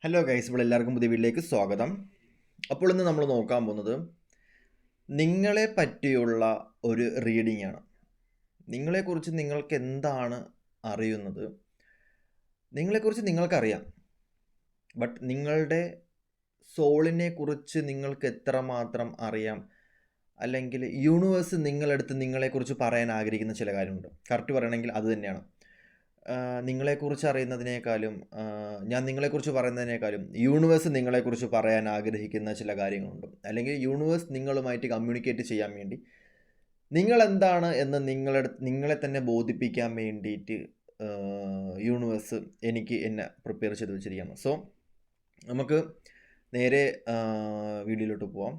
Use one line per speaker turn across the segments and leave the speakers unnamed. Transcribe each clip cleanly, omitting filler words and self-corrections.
Hello guys, ഇവിടെ എല്ലാവർക്കും പുതിയ വീട്ടിലേക്ക് സ്വാഗതം. അപ്പോൾ ഇന്ന് നമ്മൾ നോക്കാൻ പോകുന്നത് നിങ്ങളെ പറ്റിയുള്ള ഒരു റീഡിംഗ് ആണ്. നിങ്ങളെക്കുറിച്ച് നിങ്ങൾക്ക് എന്താണ് അറിയുന്നത്? നിങ്ങളെക്കുറിച്ച് നിങ്ങൾക്കറിയാം, ബട്ട് നിങ്ങളുടെ സോളിനെ കുറിച്ച് നിങ്ങൾക്ക് എത്രമാത്രം അറിയാം, അല്ലെങ്കിൽ യൂണിവേഴ്സ് നിങ്ങളെടുത്ത് നിങ്ങളെക്കുറിച്ച് പറയാൻ ആഗ്രഹിക്കുന്ന ചില കാര്യമുണ്ട്. കറക്റ്റ് പറയണമെങ്കിൽ അത് തന്നെയാണ്. നിങ്ങളെക്കുറിച്ച് അറിയുന്നതിനേക്കാളും ഞാൻ നിങ്ങളെക്കുറിച്ച് പറയുന്നതിനേക്കാളും യൂണിവേഴ്സ് നിങ്ങളെക്കുറിച്ച് പറയാൻ ആഗ്രഹിക്കുന്ന ചില കാര്യങ്ങളുണ്ട്. അല്ലെങ്കിൽ യൂണിവേഴ്സ് നിങ്ങളുമായിട്ട് കമ്മ്യൂണിക്കേറ്റ് ചെയ്യാൻ വേണ്ടി നിങ്ങളെന്താണ് എന്ന് നിങ്ങളെ തന്നെ ബോധിപ്പിക്കാൻ വേണ്ടിയിട്ട് യൂണിവേഴ്സ് എന്നെ പ്രിപ്പയർ ചെയ്ത് വെച്ചിരിക്കുകയാണ്. സോ നമുക്ക് നേരെ വീഡിയോയിലോട്ട് പോവാം.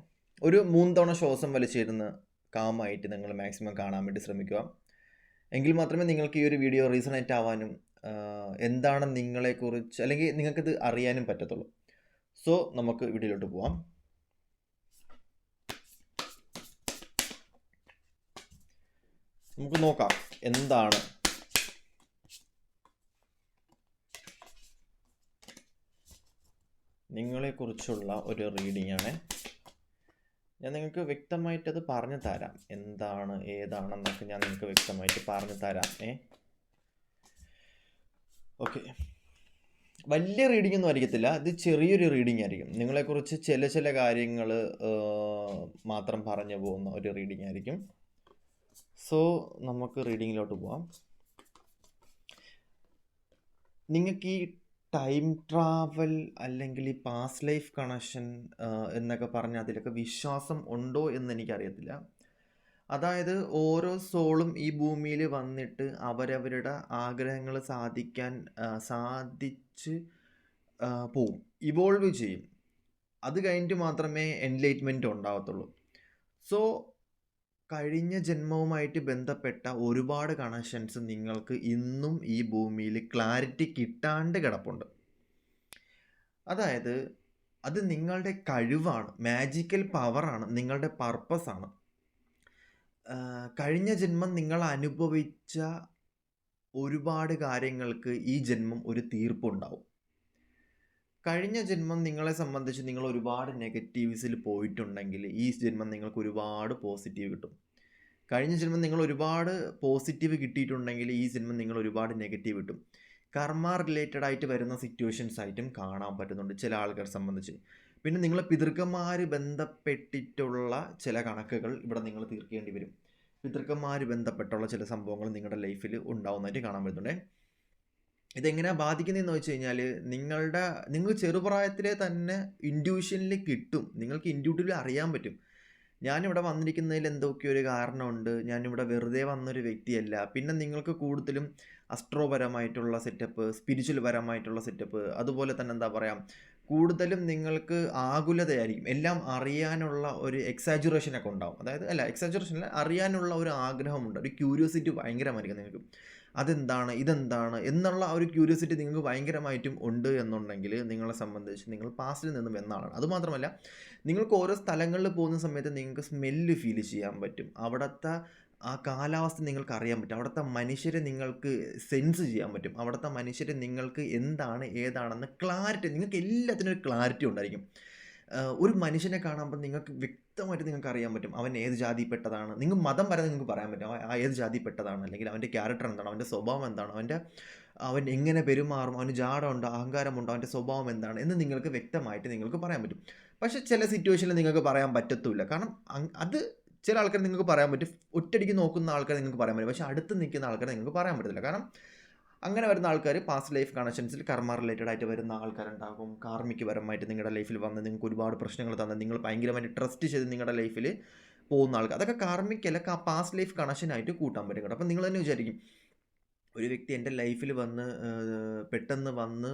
ഒരു 3 തവണ ശ്വാസം വലിച്ചിരുന്ന് കാമായിട്ട് നിങ്ങൾ മാക്സിമം കാണാൻ വേണ്ടി ശ്രമിക്കുക. എങ്കിൽ മാത്രമേ നിങ്ങൾക്ക് ഈ ഒരു വീഡിയോ റീസണേറ്റ് ആവാനും എന്താണ് നിങ്ങളെക്കുറിച്ച് അല്ലെങ്കിൽ നിങ്ങൾക്കിത് അറിയാനും പറ്റത്തുള്ളൂ. സോ നമുക്ക് വീഡിയോയിലോട്ട് പോവാം. നമുക്ക് നോക്കാം എന്താണ് നിങ്ങളെക്കുറിച്ചുള്ള ഒരു റീഡിംഗ് ആണ്. ഞാൻ നിങ്ങൾക്ക് വ്യക്തമായിട്ടത് പറഞ്ഞു തരാം. എന്താണ് ഏതാണെന്നൊക്കെ ഞാൻ നിങ്ങൾക്ക് വ്യക്തമായിട്ട് പറഞ്ഞു തരാം. ഓക്കെ, വലിയ റീഡിംഗ് ഒന്നും ആയിരിക്കത്തില്ല, ഇത് ചെറിയൊരു റീഡിംഗ് ആയിരിക്കും. നിങ്ങളെക്കുറിച്ച് ചില കാര്യങ്ങൾ മാത്രം പറഞ്ഞു പോകുന്ന ഒരു റീഡിംഗ് ആയിരിക്കും. സോ നമുക്ക് റീഡിങ്ങിലോട്ട് പോവാം. നിങ്ങൾക്ക് ഈ ടൈം ട്രാവൽ അല്ലെങ്കിൽ ഈ പാസ്റ്റ് ലൈഫ് കണക്ഷൻ എന്നൊക്കെ പറഞ്ഞാൽ അതിലൊക്കെ വിശ്വാസം ഉണ്ടോ എന്ന് എനിക്കറിയത്തില്ല. അതായത് ഓരോ സോളും ഈ ഭൂമിയിൽ വന്നിട്ട് അവരവരുടെ ആഗ്രഹങ്ങൾ സാധിച്ച് പോവും, ഇവോൾവ് ചെയ്യും. അത് കഴിഞ്ഞിട്ട് മാത്രമേ എൻലൈറ്റ്മെൻറ്റ് ഉണ്ടാകത്തുള്ളൂ. സോ കഴിഞ്ഞ ജന്മവുമായിട്ട് ബന്ധപ്പെട്ട ഒരുപാട് കണക്ഷൻസ് നിങ്ങൾക്ക് ഇന്നും ഈ ഭൂമിയിൽ ക്ലാരിറ്റി കിട്ടാണ്ട് കിടപ്പുണ്ട്. അതായത് അത് നിങ്ങളുടെ കഴിവാണ്, മാജിക്കൽ പവറാണ്, നിങ്ങളുടെ പർപ്പസാണ്. കഴിഞ്ഞ ജന്മം നിങ്ങൾ അനുഭവിച്ച ഒരുപാട് കാര്യങ്ങൾക്ക് ഈ ജന്മം ഒരു തീർപ്പുണ്ടാവും. കഴിഞ്ഞ ജന്മം നിങ്ങളെ സംബന്ധിച്ച് നിങ്ങൾ ഒരുപാട് നെഗറ്റീവ്സിൽ പോയിട്ടുണ്ടെങ്കിൽ ഈ ജന്മം നിങ്ങൾക്ക് ഒരുപാട് പോസിറ്റീവ് കിട്ടും. കഴിഞ്ഞ ജന്മം നിങ്ങൾ ഒരുപാട് പോസിറ്റീവ് കിട്ടിയിട്ടുണ്ടെങ്കിൽ ഈ ജന്മം നിങ്ങൾ ഒരുപാട് നെഗറ്റീവ് കിട്ടും. കർമ്മ റിലേറ്റഡ് ആയിട്ട് വരുന്ന സിറ്റുവേഷൻസ് ആയിട്ടും കാണാൻ പറ്റുന്നുണ്ട് ചില ആൾക്കാരെ സംബന്ധിച്ച്. പിന്നെ നിങ്ങളെ പിതൃക്കന്മാർ ബന്ധപ്പെട്ടിട്ടുള്ള ചില കണക്കുകൾ ഇവിടെ നിങ്ങൾ തീർക്കേണ്ടി വരും. പിതൃക്കന്മാർ ബന്ധപ്പെട്ടുള്ള ചില സംഭവങ്ങൾ നിങ്ങളുടെ ലൈഫിൽ ഉണ്ടാവുന്നതായിട്ട് കാണാൻ പറ്റുന്നുണ്ട്. ഇതെങ്ങനെയാണ് ബാധിക്കുന്നതെന്ന് വെച്ച് കഴിഞ്ഞാൽ നിങ്ങൾ ചെറുപ്രായത്തിലെ തന്നെ ഇൻഡ്യൂഷനിൽ കിട്ടും. നിങ്ങൾക്ക് ഇൻഡ്യൂട്ടീവ്ലി അറിയാൻ പറ്റും, ഞാനിവിടെ വന്നിരിക്കുന്നതിൽ എന്തൊക്കെയോ ഒരു കാരണമുണ്ട്, ഞാനിവിടെ വെറുതെ വന്നൊരു വ്യക്തിയല്ല. പിന്നെ നിങ്ങൾക്ക് കൂടുതലും അസ്ട്രോപരമായിട്ടുള്ള സെറ്റപ്പ്, സ്പിരിച്വൽ പരമായിട്ടുള്ള സെറ്റപ്പ്, അതുപോലെ തന്നെ എന്താ പറയുക, കൂടുതലും നിങ്ങൾക്ക് ആകുലതയായിരിക്കും. എല്ലാം അറിയാനുള്ള ഒരു എക്സാജുറേഷനൊക്കെ ഉണ്ടാവും. അതായത് എക്സാജുറേഷനല്ല, അറിയാനുള്ള ഒരു ആഗ്രഹമുണ്ട്, ഒരു ക്യൂരിയോസിറ്റി ഭയങ്കരമായിരിക്കും നിങ്ങൾക്ക്. അതെന്താണ്, ഇതെന്താണ് എന്നുള്ള ഒരു ക്യൂരിയോസിറ്റി നിങ്ങൾക്ക് ഭയങ്കരമായിട്ടും ഉണ്ട് എന്നുണ്ടെങ്കിൽ നിങ്ങളെ സംബന്ധിച്ച് നിങ്ങൾ പാസ്റ്റിൽ നിന്നും എന്നാണ്. അതുമാത്രമല്ല, നിങ്ങൾക്ക് ഓരോ സ്ഥലങ്ങളിൽ പോകുന്ന സമയത്ത് നിങ്ങൾക്ക് സ്മെല്ല് ഫീൽ ചെയ്യാൻ പറ്റും. അവിടുത്തെ ആ കാലാവസ്ഥ നിങ്ങൾക്ക് അറിയാൻ പറ്റും. അവിടുത്തെ മനുഷ്യരെ നിങ്ങൾക്ക് സെൻസ് ചെയ്യാൻ പറ്റും. അവിടുത്തെ മനുഷ്യരെ നിങ്ങൾക്ക് എന്താണ് ഏതാണെന്ന് ക്ലാരിറ്റി, നിങ്ങൾക്ക് എല്ലാത്തിനും ഒരു ക്ലാരിറ്റി ഉണ്ടായിരിക്കും. ഒരു മനുഷ്യനെ കാണുമ്പോൾ നിങ്ങൾക്ക് വ്യക്തമായിട്ട് നിങ്ങൾക്ക് അറിയാൻ പറ്റും അവൻ ഏത് ജാതിയിൽപ്പെട്ടതാണ്. നിങ്ങൾ മതം വരെ നിങ്ങൾക്ക് പറയാൻ പറ്റും ഏത് ജാതിയിൽപ്പെട്ടതാണ്, അല്ലെങ്കിൽ അവൻ്റെ ക്യാരക്ടർ എന്താണ്, അവൻ്റെ സ്വഭാവം എന്താണ്, അവൻ എങ്ങനെ പെരുമാറും, അവന് ജാടമുണ്ടോ, അഹങ്കാരമുണ്ടോ, അവൻ്റെ സ്വഭാവം എന്താണ് എന്ന് നിങ്ങൾക്ക് വ്യക്തമായിട്ട് നിങ്ങൾക്ക് പറയാൻ പറ്റും. പക്ഷേ ചില സിറ്റുവേഷനിൽ നിങ്ങൾക്ക് പറയാൻ പറ്റത്തില്ല. കാരണം അത് ചില ആൾക്കാർ നിങ്ങൾക്ക് പറയാൻ പറ്റും, ഒറ്റയടിക്ക് നോക്കുന്ന ആൾക്കാർ നിങ്ങൾക്ക് പറയാൻ പറ്റും. പക്ഷേ അടുത്ത് നിൽക്കുന്ന ആൾക്കാർ നിങ്ങൾക്ക് പറയാൻ പറ്റത്തില്ല. കാരണം അങ്ങനെ വരുന്ന ആൾക്കാർ പാസ്റ്റ് ലൈഫ് കണക്ഷൻസിൽ കർമ്മ റിലേറ്റഡ് ആയിട്ട് വരുന്ന ആൾക്കാരുണ്ടാകും. കാർമിക് പരമായിട്ട് നിങ്ങളുടെ ലൈഫിൽ വന്ന് നിങ്ങൾക്ക് ഒരുപാട് പ്രശ്നങ്ങൾ തന്ന് നിങ്ങൾ ഭയങ്കരമായിട്ട് ട്രസ്റ്റ് ചെയ്ത് നിങ്ങളുടെ ലൈഫിൽ പോകുന്ന ആൾക്കാർ, അതൊക്കെ കാർമിക്കല്ല, പാസ്റ്റ് ലൈഫ് കണക്ഷനായിട്ട് കൂട്ടാൻ പറ്റും കേട്ടോ. അപ്പം നിങ്ങൾ തന്നെ വിചാരിക്കും, ഒരു വ്യക്തി എൻ്റെ ലൈഫിൽ പെട്ടെന്ന് വന്ന്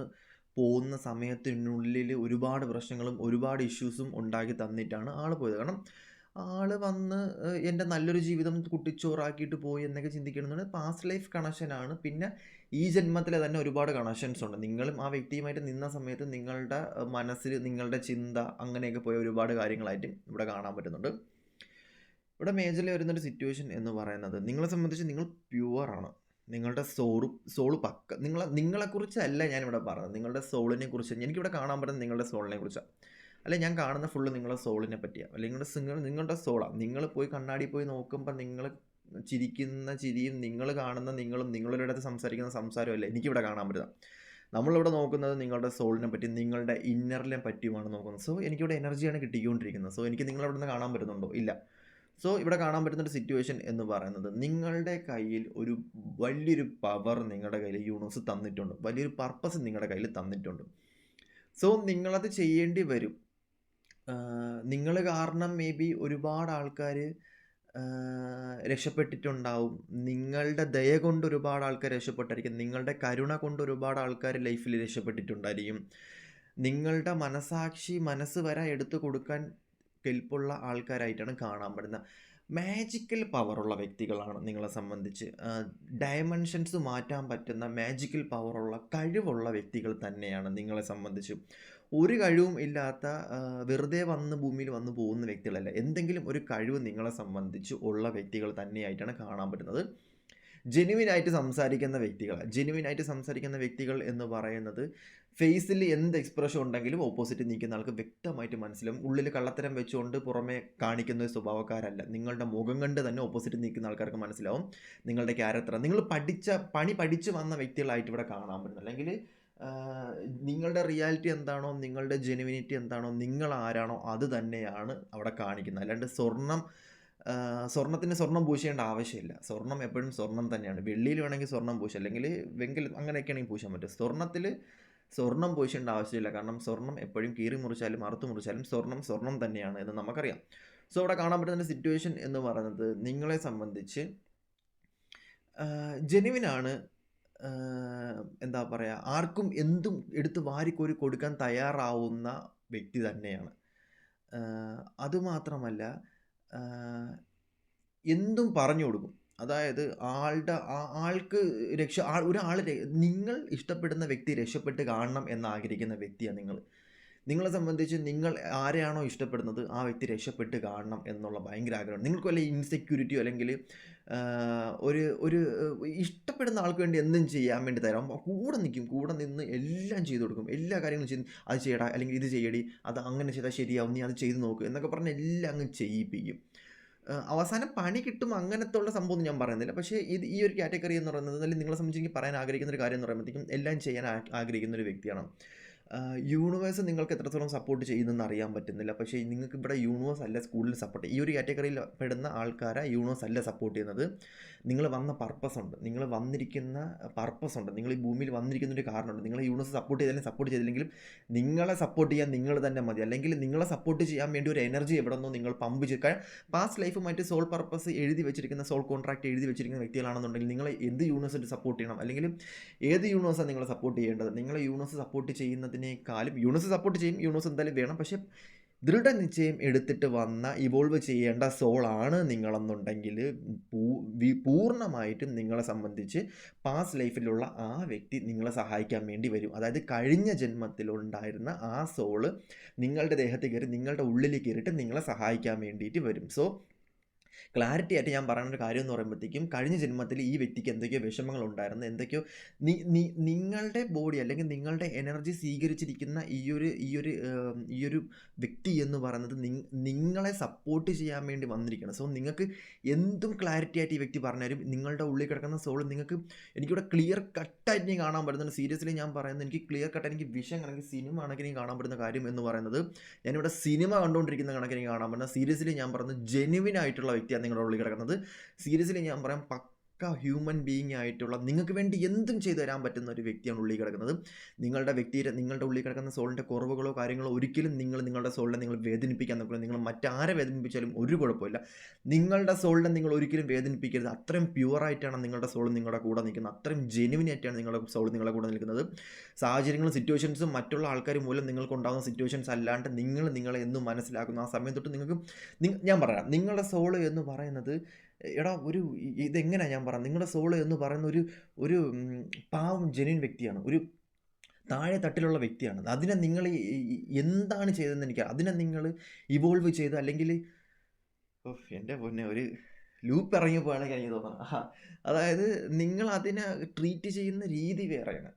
പോകുന്ന സമയത്തിനുള്ളിൽ ഒരുപാട് പ്രശ്നങ്ങളും ഒരുപാട് ഇഷ്യൂസും ഉണ്ടാക്കി തന്നിട്ടാണ് ആൾ പോയത്. കാരണം ആൾ വന്ന് എൻ്റെ നല്ലൊരു ജീവിതം കുട്ടിച്ചോറാക്കിയിട്ട് പോയി എന്നൊക്കെ ചിന്തിക്കണമെന്നുണ്ടെങ്കിൽ പാസ്റ്റ് ലൈഫ് കണക്ഷനാണ്. പിന്നെ ഈ ജന്മത്തിലെ തന്നെ ഒരുപാട് കണക്ഷൻസ് ഉണ്ട്. നിങ്ങളും ആ വ്യക്തിയുമായിട്ട് നിന്ന സമയത്ത് നിങ്ങളുടെ മനസ്സിൽ നിങ്ങളുടെ ചിന്ത അങ്ങനെയൊക്കെ പോയ ഒരുപാട് കാര്യങ്ങളായിട്ട് ഇവിടെ കാണാൻ പറ്റുന്നുണ്ട്. ഇവിടെ മേജറിൽ വരുന്നൊരു സിറ്റുവേഷൻ എന്ന് പറയുന്നത് നിങ്ങളെ സംബന്ധിച്ച് നിങ്ങൾ പ്യുവറാണ്. നിങ്ങളുടെ സോള് പക്ക നിങ്ങളെക്കുറിച്ചല്ല ഞാനിവിടെ പറഞ്ഞത്. നിങ്ങളുടെ സോളിനെ കുറിച്ച് എനിക്കിവിടെ കാണാൻ പറ്റുന്നത് നിങ്ങളുടെ സോളിനെ കുറിച്ചാണ്. അല്ലെ ഞാൻ കാണുന്ന ഫുള്ള് നിങ്ങളുടെ സോളിനെ പറ്റിയാണ്. അല്ലെങ്കിൽ നിങ്ങളുടെ സോളാണ്. നിങ്ങൾ പോയി കണ്ണാടി പോയി നോക്കുമ്പോൾ നിങ്ങൾ ചിരിക്കുന്ന ചിരിയും നിങ്ങൾ കാണുന്ന നിങ്ങളുടെ അടുത്ത് സംസാരിക്കുന്ന സംസാരവും അല്ല എനിക്കിവിടെ കാണാൻ പറ്റുക. നമ്മളിവിടെ നോക്കുന്നത് നിങ്ങളുടെ സോളിനെ പറ്റി, നിങ്ങളുടെ ഇന്നറിനെ പറ്റിയുമാണ് നോക്കുന്നത്. സോ എനിക്കിവിടെ എനർജിയാണ് കിട്ടിക്കൊണ്ടിരിക്കുന്നത്. സോ എനിക്ക് നിങ്ങളവിടെ നിന്ന് കാണാൻ പറ്റുന്നുണ്ടോ? ഇല്ല. സോ ഇവിടെ കാണാൻ പറ്റുന്നൊരു സിറ്റുവേഷൻ എന്ന് പറയുന്നത് നിങ്ങളുടെ കയ്യിൽ ഒരു വലിയൊരു പവർ നിങ്ങളുടെ കയ്യിൽ യൂണിവേഴ്സ് തന്നിട്ടുണ്ട്. വലിയൊരു പർപ്പസ് നിങ്ങളുടെ കയ്യിൽ തന്നിട്ടുണ്ട്. സോ നിങ്ങളത് ചെയ്യേണ്ടി വരും. നിങ്ങൾ കാരണം മേ ബി ഒരുപാട് ആൾക്കാർ രക്ഷപ്പെട്ടിട്ടുണ്ടാവും. നിങ്ങളുടെ ദയ കൊണ്ട് ഒരുപാട് ആൾക്കാർ രക്ഷപ്പെട്ടായിരിക്കും. നിങ്ങളുടെ കരുണ കൊണ്ട് ഒരുപാട് ആൾക്കാർ ലൈഫിൽ രക്ഷപ്പെട്ടിട്ടുണ്ടായിരിക്കും. നിങ്ങളുടെ മനസ്സ് വരെ എടുത്തു കൊടുക്കാൻ കെൽപ്പുള്ള ആൾക്കാരായിട്ടാണ് കാണാൻ പറ്റുന്നത്. മാജിക്കൽ പവറുള്ള വ്യക്തികളാണ് നിങ്ങളെ സംബന്ധിച്ച്. ഡയമെൻഷൻസ് മാറ്റാൻ പറ്റുന്ന മാജിക്കൽ പവറുള്ള കഴിവുള്ള വ്യക്തികൾ തന്നെയാണ് നിങ്ങളെ സംബന്ധിച്ച്. ഒരു കഴിവും ഇല്ലാത്ത വെറുതെ ഭൂമിയിൽ വന്ന് പോകുന്ന വ്യക്തികളല്ല. എന്തെങ്കിലും ഒരു കഴിവ് നിങ്ങളെ സംബന്ധിച്ച് ഉള്ള വ്യക്തികൾ തന്നെയായിട്ടാണ് കാണാൻ പറ്റുന്നത്. ജെനുവിനായിട്ട് സംസാരിക്കുന്ന വ്യക്തികൾ എന്ന് പറയുന്നത് ഫേസിൽ എന്ത് എക്സ്പ്രഷൻ ഉണ്ടെങ്കിലും ഓപ്പോസിറ്റ് നിൽക്കുന്ന ആൾക്ക് വ്യക്തമായിട്ട് മനസ്സിലാവും. ഉള്ളിൽ കള്ളത്തരം വെച്ചുകൊണ്ട് പുറമെ കാണിക്കുന്ന ഒരു സ്വഭാവക്കാരല്ല. നിങ്ങളുടെ മുഖം കണ്ട് തന്നെ ഓപ്പോസിറ്റ് നിൽക്കുന്ന ആൾക്കാർക്ക് മനസ്സിലാവും നിങ്ങളുടെ ക്യാരക്ടർ. നിങ്ങൾ പഠിച്ച് വന്ന വ്യക്തികളായിട്ട് ഇവിടെ കാണാൻ പറ്റുന്നത്. അല്ലെങ്കിൽ നിങ്ങളുടെ റിയാലിറ്റി എന്താണോ, നിങ്ങളുടെ ജെനുവിനിറ്റി എന്താണോ, നിങ്ങൾ ആരാണോ അത് തന്നെയാണ് അവിടെ കാണിക്കുന്നത്. അല്ലാണ്ട് സ്വർണ്ണത്തിന് സ്വർണ്ണം പൂശേണ്ട ആവശ്യമില്ല. സ്വർണ്ണം എപ്പോഴും സ്വർണ്ണം തന്നെയാണ്. വെള്ളിയിൽ വേണമെങ്കിൽ സ്വർണ്ണം പൂശാം, അല്ലെങ്കിൽ അങ്ങനെയൊക്കെയാണെങ്കിൽ പൂശാൻ പറ്റും. സ്വർണ്ണത്തിൽ സ്വർണ്ണം പൂശേണ്ട ആവശ്യമില്ല. കാരണം സ്വർണ്ണം എപ്പോഴും കീറി മുറിച്ചാലും അറുത്ത് മുറിച്ചാലും സ്വർണ്ണം തന്നെയാണ് എന്ന് നമുക്കറിയാം. സോ അവിടെ കാണാൻ പറ്റുന്ന സിറ്റുവേഷൻ എന്ന് പറയുന്നത് നിങ്ങളെ സംബന്ധിച്ച് ജെനുവിനാണ്. എന്താ പറയുക, ആർക്കും എന്തും എടുത്ത് വാരിക്കോരി കൊടുക്കാൻ തയ്യാറാവുന്ന വ്യക്തി തന്നെയാണ്. അതുമാത്രമല്ല എന്തും പറഞ്ഞു കൊടുക്കും. അതായത് ആൾക്ക് നിങ്ങൾ ഇഷ്ടപ്പെടുന്ന വ്യക്തി രക്ഷപ്പെട്ട് കാണണം എന്നാഗ്രഹിക്കുന്ന വ്യക്തിയാണ് നിങ്ങൾ. നിങ്ങളെ സംബന്ധിച്ച് നിങ്ങൾ ആരെയാണോ ഇഷ്ടപ്പെടുന്നത് ആ വ്യക്തി രക്ഷപ്പെട്ട് കാണണം എന്നുള്ള ഭയങ്കര ആഗ്രഹമാണ്. നിങ്ങൾക്ക് വല്ല ഇൻസെക്യൂരിറ്റിയോ അല്ലെങ്കിൽ ഒരു ഇഷ്ടപ്പെടുന്ന ആൾക്ക് വേണ്ടി എന്തും ചെയ്യാൻ വേണ്ടി തരാം. കൂടെ നിന്ന് എല്ലാം ചെയ്തു കൊടുക്കും. എല്ലാ കാര്യങ്ങളും ചെയ്ത് അത് ചെയ്യടാ, അല്ലെങ്കിൽ ഇത് ചെയ്യടി, അത് അങ്ങനെ ചെയ്താൽ ശരിയാവും, നീ അത് ചെയ്ത് നോക്ക് എന്നൊക്കെ പറഞ്ഞ് എല്ലാം അങ്ങ് ചെയ്യിപ്പിക്കും. അവസാനം പണി കിട്ടും. അങ്ങനത്തെ ഉള്ള സംഭവം ഞാൻ പറയുന്നില്ല. പക്ഷേ ഈ ഒരു കാറ്റഗറി എന്ന് പറയുന്നത്, അല്ലെങ്കിൽ നിങ്ങളെ സംബന്ധിച്ച് എനിക്ക് പറയാൻ ആഗ്രഹിക്കുന്ന ഒരു കാര്യം എന്ന് പറയുമ്പോഴത്തേക്കും എല്ലാം ചെയ്യാൻ ആഗ്രഹിക്കുന്ന ഒരു വ്യക്തിയാണ്. യൂണിവേഴ്സ് നിങ്ങൾക്ക് എത്രത്തോളം സപ്പോർട്ട് ചെയ്യുന്നതെന്ന് അറിയാൻ പറ്റുന്നില്ല. പക്ഷേ നിങ്ങൾക്ക് ഇവിടെ യൂണിവേഴ്സ് അല്ല സ്കൂളിൽ സപ്പോർട്ട്. ഈ ഒരു കാറ്റഗറിയിൽ പെടുന്ന ആൾക്കാരെ യൂണിവേഴ്സ് അല്ല സപ്പോർട്ട് ചെയ്യുന്നത്. നിങ്ങൾ വന്ന പർപ്പസ് ഉണ്ട്, നിങ്ങൾ ഈ ഭൂമിയിൽ വന്നിരിക്കുന്ന ഒരു കാരണമുണ്ട്. നിങ്ങളെ യൂണിവേഴ്സ് സപ്പോർട്ട് ചെയ്തില്ലെങ്കിലും നിങ്ങളെ സപ്പോർട്ട് ചെയ്യാൻ നിങ്ങൾ തന്നെ മതി. അല്ലെങ്കിൽ നിങ്ങളെ സപ്പോർട്ട് ചെയ്യാൻ വേണ്ടി ഒരു എനർജി എവിടെ നിന്നോ നിങ്ങൾ പമ്പ് ചെയ്ത് പാസ്റ്റ് ലൈഫുമായിട്ട് സോൾ പർപ്പസ് എഴുതി വെച്ചിരിക്കുന്ന, സോൾ കോൺട്രാക്ട് എഴുതി വെച്ചിരിക്കുന്ന വ്യക്തികളാണെന്നുണ്ടെങ്കിൽ നിങ്ങൾ എന്ത് യൂണിവേഴ്സിട്ട് സപ്പോർട്ട് ചെയ്യണം, അല്ലെങ്കിൽ ഏത് യൂണിവേഴ്സാണ് നിങ്ങളെ സപ്പോർട്ട് ചെയ്യേണ്ടത്? നിങ്ങളെ യൂണിവേഴ്സ് സപ്പോർട്ട് ചെയ്യുന്നതിനേക്കാളും യൂണിവേഴ്സ് സപ്പോർട്ട് ചെയ്യും, യൂണിവേഴ്സ് എന്തായാലും വേണം. പക്ഷേ ദൃഢനിശ്ചയം എടുത്തിട്ട് വന്ന ഇവോൾവ് ചെയ്യേണ്ട സോളാണ് നിങ്ങളെന്നുണ്ടെങ്കിൽ പൂർണ്ണമായിട്ടും നിങ്ങളെ സംബന്ധിച്ച് പാസ്റ്റ് ലൈഫിലുള്ള ആ വ്യക്തി നിങ്ങളെ സഹായിക്കാൻ വേണ്ടി വരും. അതായത് കഴിഞ്ഞ ജന്മത്തിലുണ്ടായിരുന്ന ആ സോള് നിങ്ങളുടെ ദേഹത്തിൽ കയറി, നിങ്ങളുടെ ഉള്ളിൽ കയറിയിട്ട് നിങ്ങളെ സഹായിക്കാൻ വേണ്ടിയിട്ട് വരും. സോ ക്ലാരിറ്റി ആയിട്ട് ഞാൻ പറയുന്ന ഒരു കാര്യം എന്ന് പറയുമ്പോഴത്തേക്കും കഴിഞ്ഞ ജന്മത്തിൽ ഈ വ്യക്തിക്ക് എന്തൊക്കെയോ വിഷമങ്ങൾ ഉണ്ടായിരുന്നു, എന്തൊക്കെയോ നിങ്ങളുടെ ബോഡി അല്ലെങ്കിൽ നിങ്ങളുടെ എനർജി സ്വീകരിച്ചിരിക്കുന്ന ഈ ഒരു വ്യക്തി എന്ന് പറയുന്നത് നിങ്ങളെ സപ്പോർട്ട് ചെയ്യാൻ വേണ്ടി വന്നിരിക്കണം. സോ നിങ്ങൾക്ക് എന്തും ക്ലാരിറ്റി ആയിട്ട് ഈ വ്യക്തി പറഞ്ഞുതരും. നിങ്ങളുടെ ഉള്ളിൽ കിടക്കുന്ന സോൾ നിങ്ങൾക്ക് എനിക്കിവിടെ ക്ലിയർ കട്ടായിട്ട് എനിക്ക് കാണാൻ പറ്റുന്നുണ്ട്. സീരിയസ്ലി ഞാൻ പറയുന്നത്, എനിക്ക് ക്ലിയർ കട്ട്, എനിക്ക് വിഷൻ കണക്ക് സിനിമ കണക്കിന് എനിക്ക് കാണാൻ പറ്റുന്ന കാര്യം എന്ന് പറയുന്നത്, ഞാനിവിടെ സിനിമ കണ്ടുകൊണ്ടിരിക്കുന്ന കണക്കിന് എനിക്ക് കാണാൻ പറ്റുന്നത്. സീരിയസ്ലി ഞാൻ പറയുന്നത് ജെനുവിൻ ആയിട്ടുള്ള വ്യക്തിയാണ് നിങ്ങളുടെ ഉള്ളിൽ കിടക്കുന്നത്. സീരിയസ്ലി ഞാൻ പറയാം, പക്ക ഹ്യൂമൻ ബീയിങ് ആയിട്ടുള്ള, നിങ്ങൾക്ക് വേണ്ടി എന്തും ചെയ്തു തരാൻ പറ്റുന്ന ഒരു വ്യക്തിയാണ് ഉള്ളിൽ കിടക്കുന്നത്. നിങ്ങളുടെ ഉള്ളിൽ കിടക്കുന്ന സോളിൻ്റെ കുറവുകളോ കാര്യങ്ങളോ ഒരിക്കലും നിങ്ങളുടെ സോളിനെ നിങ്ങൾ വേദനിപ്പിക്കാൻ നോക്കില്ല. നിങ്ങൾ മറ്റാരെ വേദനിപ്പിച്ചാലും ഒരു കുഴപ്പമില്ല. നിങ്ങളുടെ സോളിനെ നിങ്ങൾ ഒരിക്കലും വേദനിപ്പിക്കരുത്. അത്രയും പ്യുവറായിട്ടാണ് നിങ്ങളുടെ സോൾ നിങ്ങളുടെ കൂടെ നിൽക്കുന്നത്. അത്രയും ജെനുവിനായിട്ടാണ് നിങ്ങളുടെ സോൾ നിങ്ങളുടെ കൂടെ നിൽക്കുന്നത്. സാഹചര്യങ്ങളും സിറ്റുവേഷൻസും മറ്റുള്ള ആൾക്കാർ മൂലം നിങ്ങൾക്കുണ്ടാകുന്ന സിറ്റുവേഷൻസ് അല്ലാണ്ട് നിങ്ങളെ എന്നും മനസ്സിലാക്കുന്ന ആ സമയം തൊട്ട് ഞാൻ പറയാം, നിങ്ങളുടെ സോള് എന്ന് പറയുന്നത്, എടാ ഇതെങ്ങനെയാണ് ഞാൻ പറയാം, നിങ്ങളുടെ സോള് എന്ന് പറയുന്ന ഒരു പാവം ജെന്യുൻ വ്യക്തിയാണ്, ഒരു താഴെ തട്ടിലുള്ള വ്യക്തിയാണ്. അതിനെ നിങ്ങൾ എന്താണ് ചെയ്തതെന്ന് അതിനെ നിങ്ങൾ ഇവോൾവ് ചെയ്ത്, അല്ലെങ്കിൽ എൻ്റെ പൊന്നെ, ലൂപ്പ് ഇറങ്ങിയപ്പോഴാണ് എനിക്ക് തോന്നുന്നത്. അതായത് നിങ്ങൾ അതിനെ ട്രീറ്റ് ചെയ്യുന്ന രീതി വേറെയാണ്.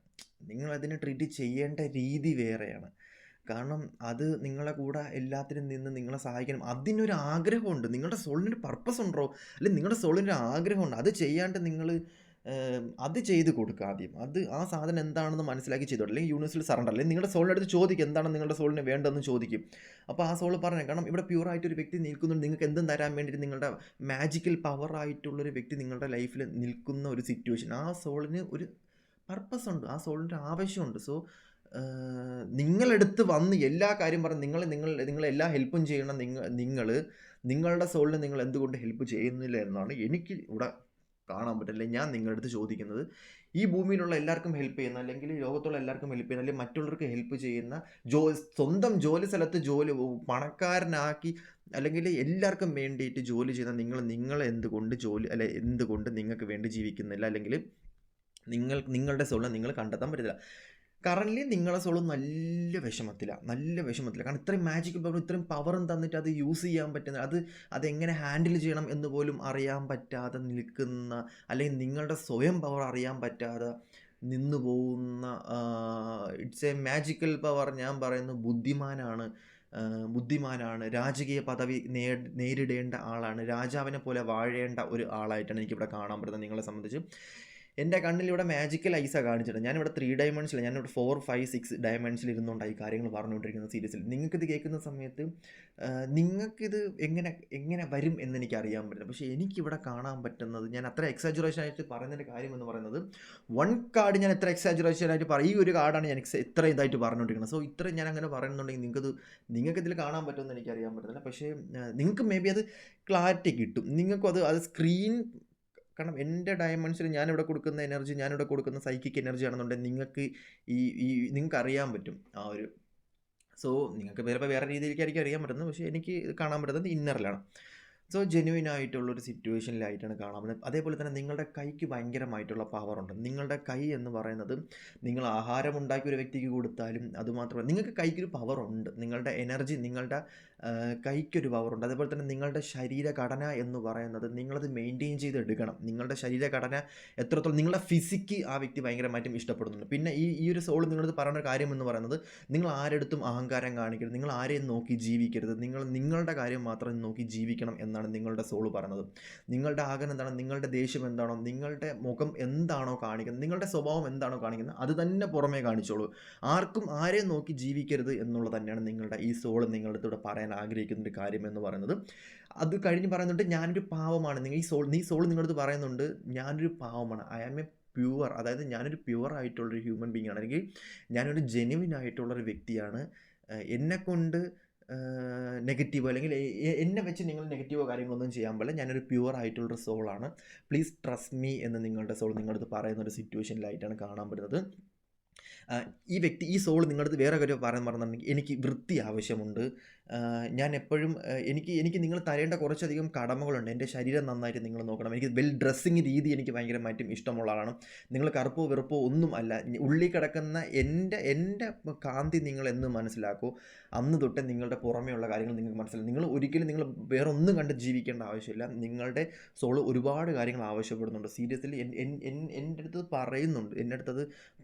നിങ്ങൾ അതിനെ ട്രീറ്റ് ചെയ്യേണ്ട രീതി വേറെയാണ്. കാരണം അത് നിങ്ങളെ കൂടെ എല്ലാത്തിനും നിന്ന് നിങ്ങളെ സഹായിക്കണം. അതിനൊരു ആഗ്രഹമുണ്ട്. നിങ്ങളുടെ സോളിനൊരു പർപ്പസ് ഉണ്ടോ? അല്ലെങ്കിൽ നിങ്ങളുടെ സോളിനൊരു ആഗ്രഹമുണ്ട്. അത് ചെയ്യാണ്ട് നിങ്ങൾ അത് ചെയ്ത് കൊടുക്കുക ആദ്യം. അത് ആ സാധനം എന്താണെന്ന് മനസ്സിലാക്കി ചെയ്തോട്ടെ. അല്ലെങ്കിൽ യൂണിവേഴ്സിൽ സറണ്ടർ. അല്ലെങ്കിൽ നിങ്ങളുടെ സോളിൻ്റെ അടുത്ത് ചോദിക്കും എന്താണ് നിങ്ങളുടെ സോളിന് വേണ്ടതെന്ന് ചോദിക്കും. അപ്പോൾ ആ സോൾ പറഞ്ഞു. കാരണം ഇവിടെ പ്യൂറായിട്ട് ഒരു വ്യക്തി നിൽക്കുന്നുണ്ട്. നിങ്ങൾക്ക് എന്തും തരാൻ വേണ്ടിയിട്ട് നിങ്ങളുടെ മാജിക്കൽ പവറായിട്ടുള്ളൊരു വ്യക്തി നിങ്ങളുടെ ലൈഫിൽ നിൽക്കുന്ന ഒരു സിറ്റുവേഷൻ. ആ സോളിന് ഒരു പർപ്പസ് ഉണ്ട്. ആ സോളിൻ്റെ ആവശ്യമുണ്ട്. സോ നിങ്ങളെടുത്ത് വന്ന് എല്ലാ കാര്യം പറഞ്ഞ് നിങ്ങളെല്ലാ ഹെൽപ്പും ചെയ്യണം. നിങ്ങളുടെ സോളിന് നിങ്ങൾ എന്തുകൊണ്ട് ഹെൽപ്പ് ചെയ്യുന്നില്ല എന്നാണ് എനിക്ക് ഇവിടെ കാണാൻ പറ്റില്ല. ഞാൻ നിങ്ങളുടെ അടുത്ത് ചോദിക്കുന്നത്, ഈ ഭൂമിയിലുള്ള എല്ലാവർക്കും ഹെൽപ്പ് ചെയ്യുന്ന, അല്ലെങ്കിൽ ലോകത്തുള്ള എല്ലാവർക്കും ഹെൽപ്പ് ചെയ്യുന്ന, അല്ലെങ്കിൽ മറ്റുള്ളവർക്ക് ഹെൽപ്പ് ചെയ്യുന്ന, സ്വന്തം ജോലി സ്ഥലത്ത് പണക്കാരനാക്കി അല്ലെങ്കിൽ എല്ലാവർക്കും വേണ്ടിയിട്ട് ജോലി ചെയ്യുന്ന നിങ്ങൾ എന്തുകൊണ്ട് നിങ്ങൾക്ക് വേണ്ടി ജീവിക്കുന്നില്ല? അല്ലെങ്കിൽ നിങ്ങളുടെ സോളിനെ നിങ്ങൾ കണ്ടെത്താൻ പറ്റില്ല. കറൻ്റ്ലി നിങ്ങളെ സോൾ നല്ല വിഷമത്തിലാണ്. കാരണം ഇത്രയും മാജിക്കൽ പവർ, ഇത്രയും പവറും തന്നിട്ട് അത് യൂസ് ചെയ്യാൻ പറ്റുന്ന, അതെങ്ങനെ ഹാൻഡിൽ ചെയ്യണം എന്ന് പോലും അറിയാൻ പറ്റാതെ നിൽക്കുന്ന, അല്ലെങ്കിൽ നിങ്ങളുടെ സ്വയം പവർ അറിയാൻ പറ്റാതെ നിന്നു പോകുന്ന, ഇറ്റ്സ് എ മാജിക്കൽ പവർ. ഞാൻ പറയുന്നത് ബുദ്ധിമാനാണ്, രാജകീയ പദവി നേരിടേണ്ട ആളാണ്, രാജാവിനെ പോലെ വാഴേണ്ട ഒരു ആളായിട്ടാണ് എനിക്കിവിടെ കാണാൻ പറ്റുന്നത് നിങ്ങളെ സംബന്ധിച്ച്. എൻ്റെ കണ്ണിലിവിടെ മാജിക്കൽ ഐസാണ് കാണിച്ചിട്ട്. ഞാനിവിടെ 3 ഡയമെൻഷനിൽ, ഞാനിവിടെ 4, 5, 6 ഡയമെൻഷനിൽ ഇരുന്നുകൊണ്ടാണ് ഈ കാര്യങ്ങൾ പറഞ്ഞുകൊണ്ടിരിക്കുന്നത് സീരീസിൽ. നിങ്ങൾക്കിത് കേൾക്കുന്ന സമയത്ത് നിങ്ങൾക്കിത് എങ്ങനെ വരും എന്നെനിക്കറിയാൻ പറ്റില്ല. പക്ഷേ എനിക്കിവിടെ കാണാൻ പറ്റുന്നത്, ഞാൻ അത്ര എക്സാജുറേഷനായിട്ട് പറയുന്നതിൻ്റെ കാര്യം എന്ന് പറയുന്നത്, 1 കാർഡ് ഞാൻ എത്ര എക്സാജുറേഷനായിട്ട് ഈ ഒരു കാർഡാണ് ഞാൻ ഇത്ര ഇതായിട്ട് പറഞ്ഞുകൊണ്ടിരിക്കുന്നത്. സോ ഇത്രയും ഞാൻ അങ്ങനെ പറയുന്നുണ്ടെങ്കിൽ നിങ്ങൾക്കിതിൽ കാണാൻ പറ്റുമെന്ന് എനിക്കറിയാൻ പറ്റുന്നില്ല. പക്ഷേ നിങ്ങൾക്ക് മേ ബി അത് ക്ലാരിറ്റി കിട്ടും. നിങ്ങൾക്കും അത് സ്ക്രീൻ, കാരണം എൻ്റെ ഡയമെൻഷനിൽ ഞാനിവിടെ കൊടുക്കുന്ന എനർജി, ഞാനിവിടെ കൊടുക്കുന്ന സൈക്കിക് എനർജി ആണെന്നുണ്ടെങ്കിൽ നിങ്ങൾക്ക് അറിയാൻ പറ്റും ആ ഒരു. സോ നിങ്ങൾക്ക് ചിലപ്പോൾ വേറെ രീതിയിലേക്കായിരിക്കും അറിയാൻ പറ്റുന്നത്. പക്ഷേ എനിക്ക് കാണാൻ പറ്റുന്നത് ഇന്നറിലാണ്. സോ ജെന്യുവിൻ ആയിട്ടുള്ളൊരു സിറ്റുവേഷനിലായിട്ടാണ് കാണാൻ പറ്റുന്നത്. അതേപോലെ തന്നെ നിങ്ങളുടെ കൈക്ക് ഭയങ്കരമായിട്ടുള്ള പവറുണ്ട്. നിങ്ങളുടെ കൈ എന്ന് പറയുന്നത്, നിങ്ങൾ ആഹാരം ഉണ്ടാക്കി ഒരു വ്യക്തിക്ക് കൊടുത്താലും അതുമാത്രമല്ല, നിങ്ങൾക്ക് കൈക്കൊരു പവറുണ്ട്. നിങ്ങളുടെ എനർജി, നിങ്ങളുടെ കൈക്കൊരു പവറുണ്ട്. അതേപോലെ തന്നെ നിങ്ങളുടെ ശരീരഘടന എന്ന് പറയുന്നത് നിങ്ങളത് മെയിൻറ്റെയിൻ ചെയ്തെടുക്കണം. നിങ്ങളുടെ ശരീരഘടന എത്രത്തോളം, നിങ്ങളുടെ ഫിസിക്ക് ആ വ്യക്തി ഭയങ്കരമായിട്ടും ഇഷ്ടപ്പെടുന്നുണ്ട്. പിന്നെ ഈ ഒരു സോൾ നിങ്ങളത് പറയുന്ന കാര്യം എന്ന് പറയുന്നത്, നിങ്ങൾ ആരെടുത്തും അഹങ്കാരം കാണിക്കരുത്, നിങ്ങൾ ആരെയും നോക്കി ജീവിക്കരുത്, നിങ്ങളുടെ കാര്യം മാത്രം നോക്കി ജീവിക്കണം എന്നാണ് നിങ്ങളുടെ സോൾ പറയുന്നത്. നിങ്ങളുടെ ആഗ്രഹം എന്താണ്, നിങ്ങളുടെ ദേഷ്യം എന്താണോ, നിങ്ങളുടെ മുഖം എന്താണോ കാണിക്കുന്നത്, നിങ്ങളുടെ സ്വഭാവം എന്താണോ കാണിക്കുന്നത്, അത് തന്നെ പുറമേ കാണിച്ചോളൂ. ആരെയും നോക്കി ജീവിക്കരുത് എന്നുള്ളത് തന്നെയാണ് നിങ്ങളുടെ ഈ സോൾ നിങ്ങളുടെ അടുത്തൂടെ പറയാൻ ആഗ്രഹിക്കുന്ന ഒരു കാര്യം എന്ന് പറയുന്നത്. അത് കഴിഞ്ഞ് പറയുന്നുണ്ട്, ഞാനൊരു പാവമാണ്. ഈ സോൾ നിങ്ങളടുത്ത് പറയുന്നുണ്ട്, ഞാനൊരു പാവമാണ്, ഐ ആം എ പ്യുവർ, അതായത് ഞാനൊരു പ്യുവർ ആയിട്ടുള്ളൊരു ഹ്യൂമൻ ബീങ് ആണ്, അല്ലെങ്കിൽ ഞാനൊരു ജെന്യുവിൻ ആയിട്ടുള്ളൊരു വ്യക്തിയാണ്. എന്നെക്കൊണ്ട് നെഗറ്റീവോ, അല്ലെങ്കിൽ എന്നെ വെച്ച് നിങ്ങൾ നെഗറ്റീവോ കാര്യങ്ങളൊന്നും ചെയ്യാൻ പാടില്ല. ഞാനൊരു പ്യുവർ ആയിട്ടുള്ളൊരു സോളാണ്, പ്ലീസ് ട്രസ്റ്റ് മീ എന്ന് നിങ്ങളുടെ സോൾ നിങ്ങളടുത്ത് പറയുന്ന ഒരു സിറ്റുവേഷനിലായിട്ടാണ് കാണാൻ പറ്റുന്നത്. ഈ സോൾ നിങ്ങളടുത്ത് വേറെ കാര്യം പറയാൻ പറഞ്ഞിട്ടുണ്ടെങ്കിൽ, എനിക്ക് വൃത്തി ആവശ്യമുണ്ട്. ഞാൻ എപ്പോഴും എനിക്ക് നിങ്ങൾ തരേണ്ട കുറച്ചധികം കടമകളുണ്ട്. എൻ്റെ ശരീരം നന്നായിട്ട് നിങ്ങൾ നോക്കണം. എനിക്ക് വെൽ ഡ്രസ്സിങ് രീതി എനിക്ക് ഭയങ്കരമായിട്ടും ഇഷ്ടമുള്ള ആളാണ്. നിങ്ങൾ കറുപ്പോ വെറുപ്പോ ഒന്നും അല്ല. ഉള്ളിൽ കിടക്കുന്ന എൻ്റെ കാന്തി നിങ്ങൾ എന്ന് മനസ്സിലാക്കൂ, അന്ന് തൊട്ട് നിങ്ങളുടെ പുറമേയുള്ള കാര്യങ്ങൾ നിങ്ങൾക്ക് മനസ്സിലാക്കും. നിങ്ങൾ വേറെ ഒന്നും കണ്ട് ജീവിക്കേണ്ട ആവശ്യമില്ല. നിങ്ങളുടെ സോൾ ഒരുപാട് കാര്യങ്ങൾ ആവശ്യപ്പെടുന്നുണ്ട്. സീരിയസ്ലി എൻ്റെ അടുത്ത്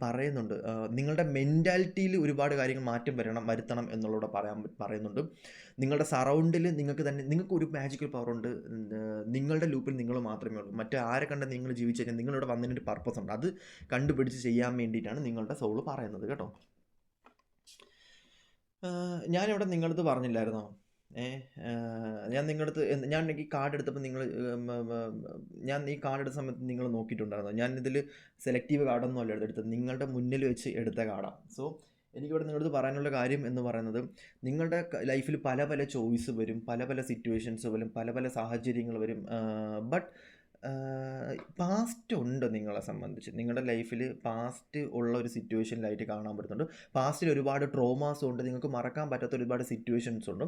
പറയുന്നുണ്ട്, നിങ്ങളുടെ മെൻറ്റാലിറ്റിയിൽ ഒരുപാട് കാര്യങ്ങൾ മാറ്റം വരുത്തണം എന്നുള്ളത് പറയുന്നുണ്ട്. നിങ്ങളുടെ സറൗണ്ടിൽ നിങ്ങൾക്ക് ഒരു മാജിക്കൽ പവറുണ്ട്. നിങ്ങളുടെ ലൂപ്പിൽ നിങ്ങൾ മാത്രമേ ഉള്ളൂ. മറ്റേ ആരെ കണ്ട് നിങ്ങൾ ജീവിച്ചു കഴിഞ്ഞാൽ നിങ്ങളിവിടെ വന്നതിനൊരു പർപ്പസ് ഉണ്ട്. അത് കണ്ടുപിടിച്ച് ചെയ്യാൻ വേണ്ടിയിട്ടാണ് നിങ്ങളുടെ സോൾ പറയുന്നത് കേട്ടോ. ഞാനിവിടെ നിങ്ങളടുത്ത് പറഞ്ഞില്ലായിരുന്നോ, ഞാൻ ഈ കാർഡ് എടുത്തപ്പോൾ ഞാൻ ഈ കാർഡ് എടുത്ത സമയത്ത് നിങ്ങൾ നോക്കിയിട്ടുണ്ടായിരുന്നോ? ഞാനിതിൽ സെലക്റ്റീവ് കാർഡൊന്നും അല്ല എടുത്തത്, നിങ്ങളുടെ മുന്നിൽ വെച്ച് എടുത്ത കാർഡാണ്. സോ എനിക്കിവിടെ നിങ്ങളടുത്ത് പറയാനുള്ള കാര്യം എന്ന് പറയുന്നത്, നിങ്ങളുടെ ലൈഫിൽ പല പല ചോയ്സ് വരും, പല പല സിറ്റുവേഷൻസ് വരും, പല പല സാഹചര്യങ്ങൾ വരും. ബട്ട് പാസ്റ്റ് ഉണ്ട് നിങ്ങളെ സംബന്ധിച്ച്. നിങ്ങളുടെ ലൈഫിൽ പാസ്റ്റ് ഉള്ള ഒരു സിറ്റുവേഷനിലായിട്ട് കാണാൻ പറ്റുന്നുണ്ട്. പാസ്റ്റിൽ ഒരുപാട് ട്രോമാസും ഉണ്ട്, നിങ്ങൾക്ക് മറക്കാൻ പറ്റാത്ത ഒരുപാട് സിറ്റുവേഷൻസ് ഉണ്ട്.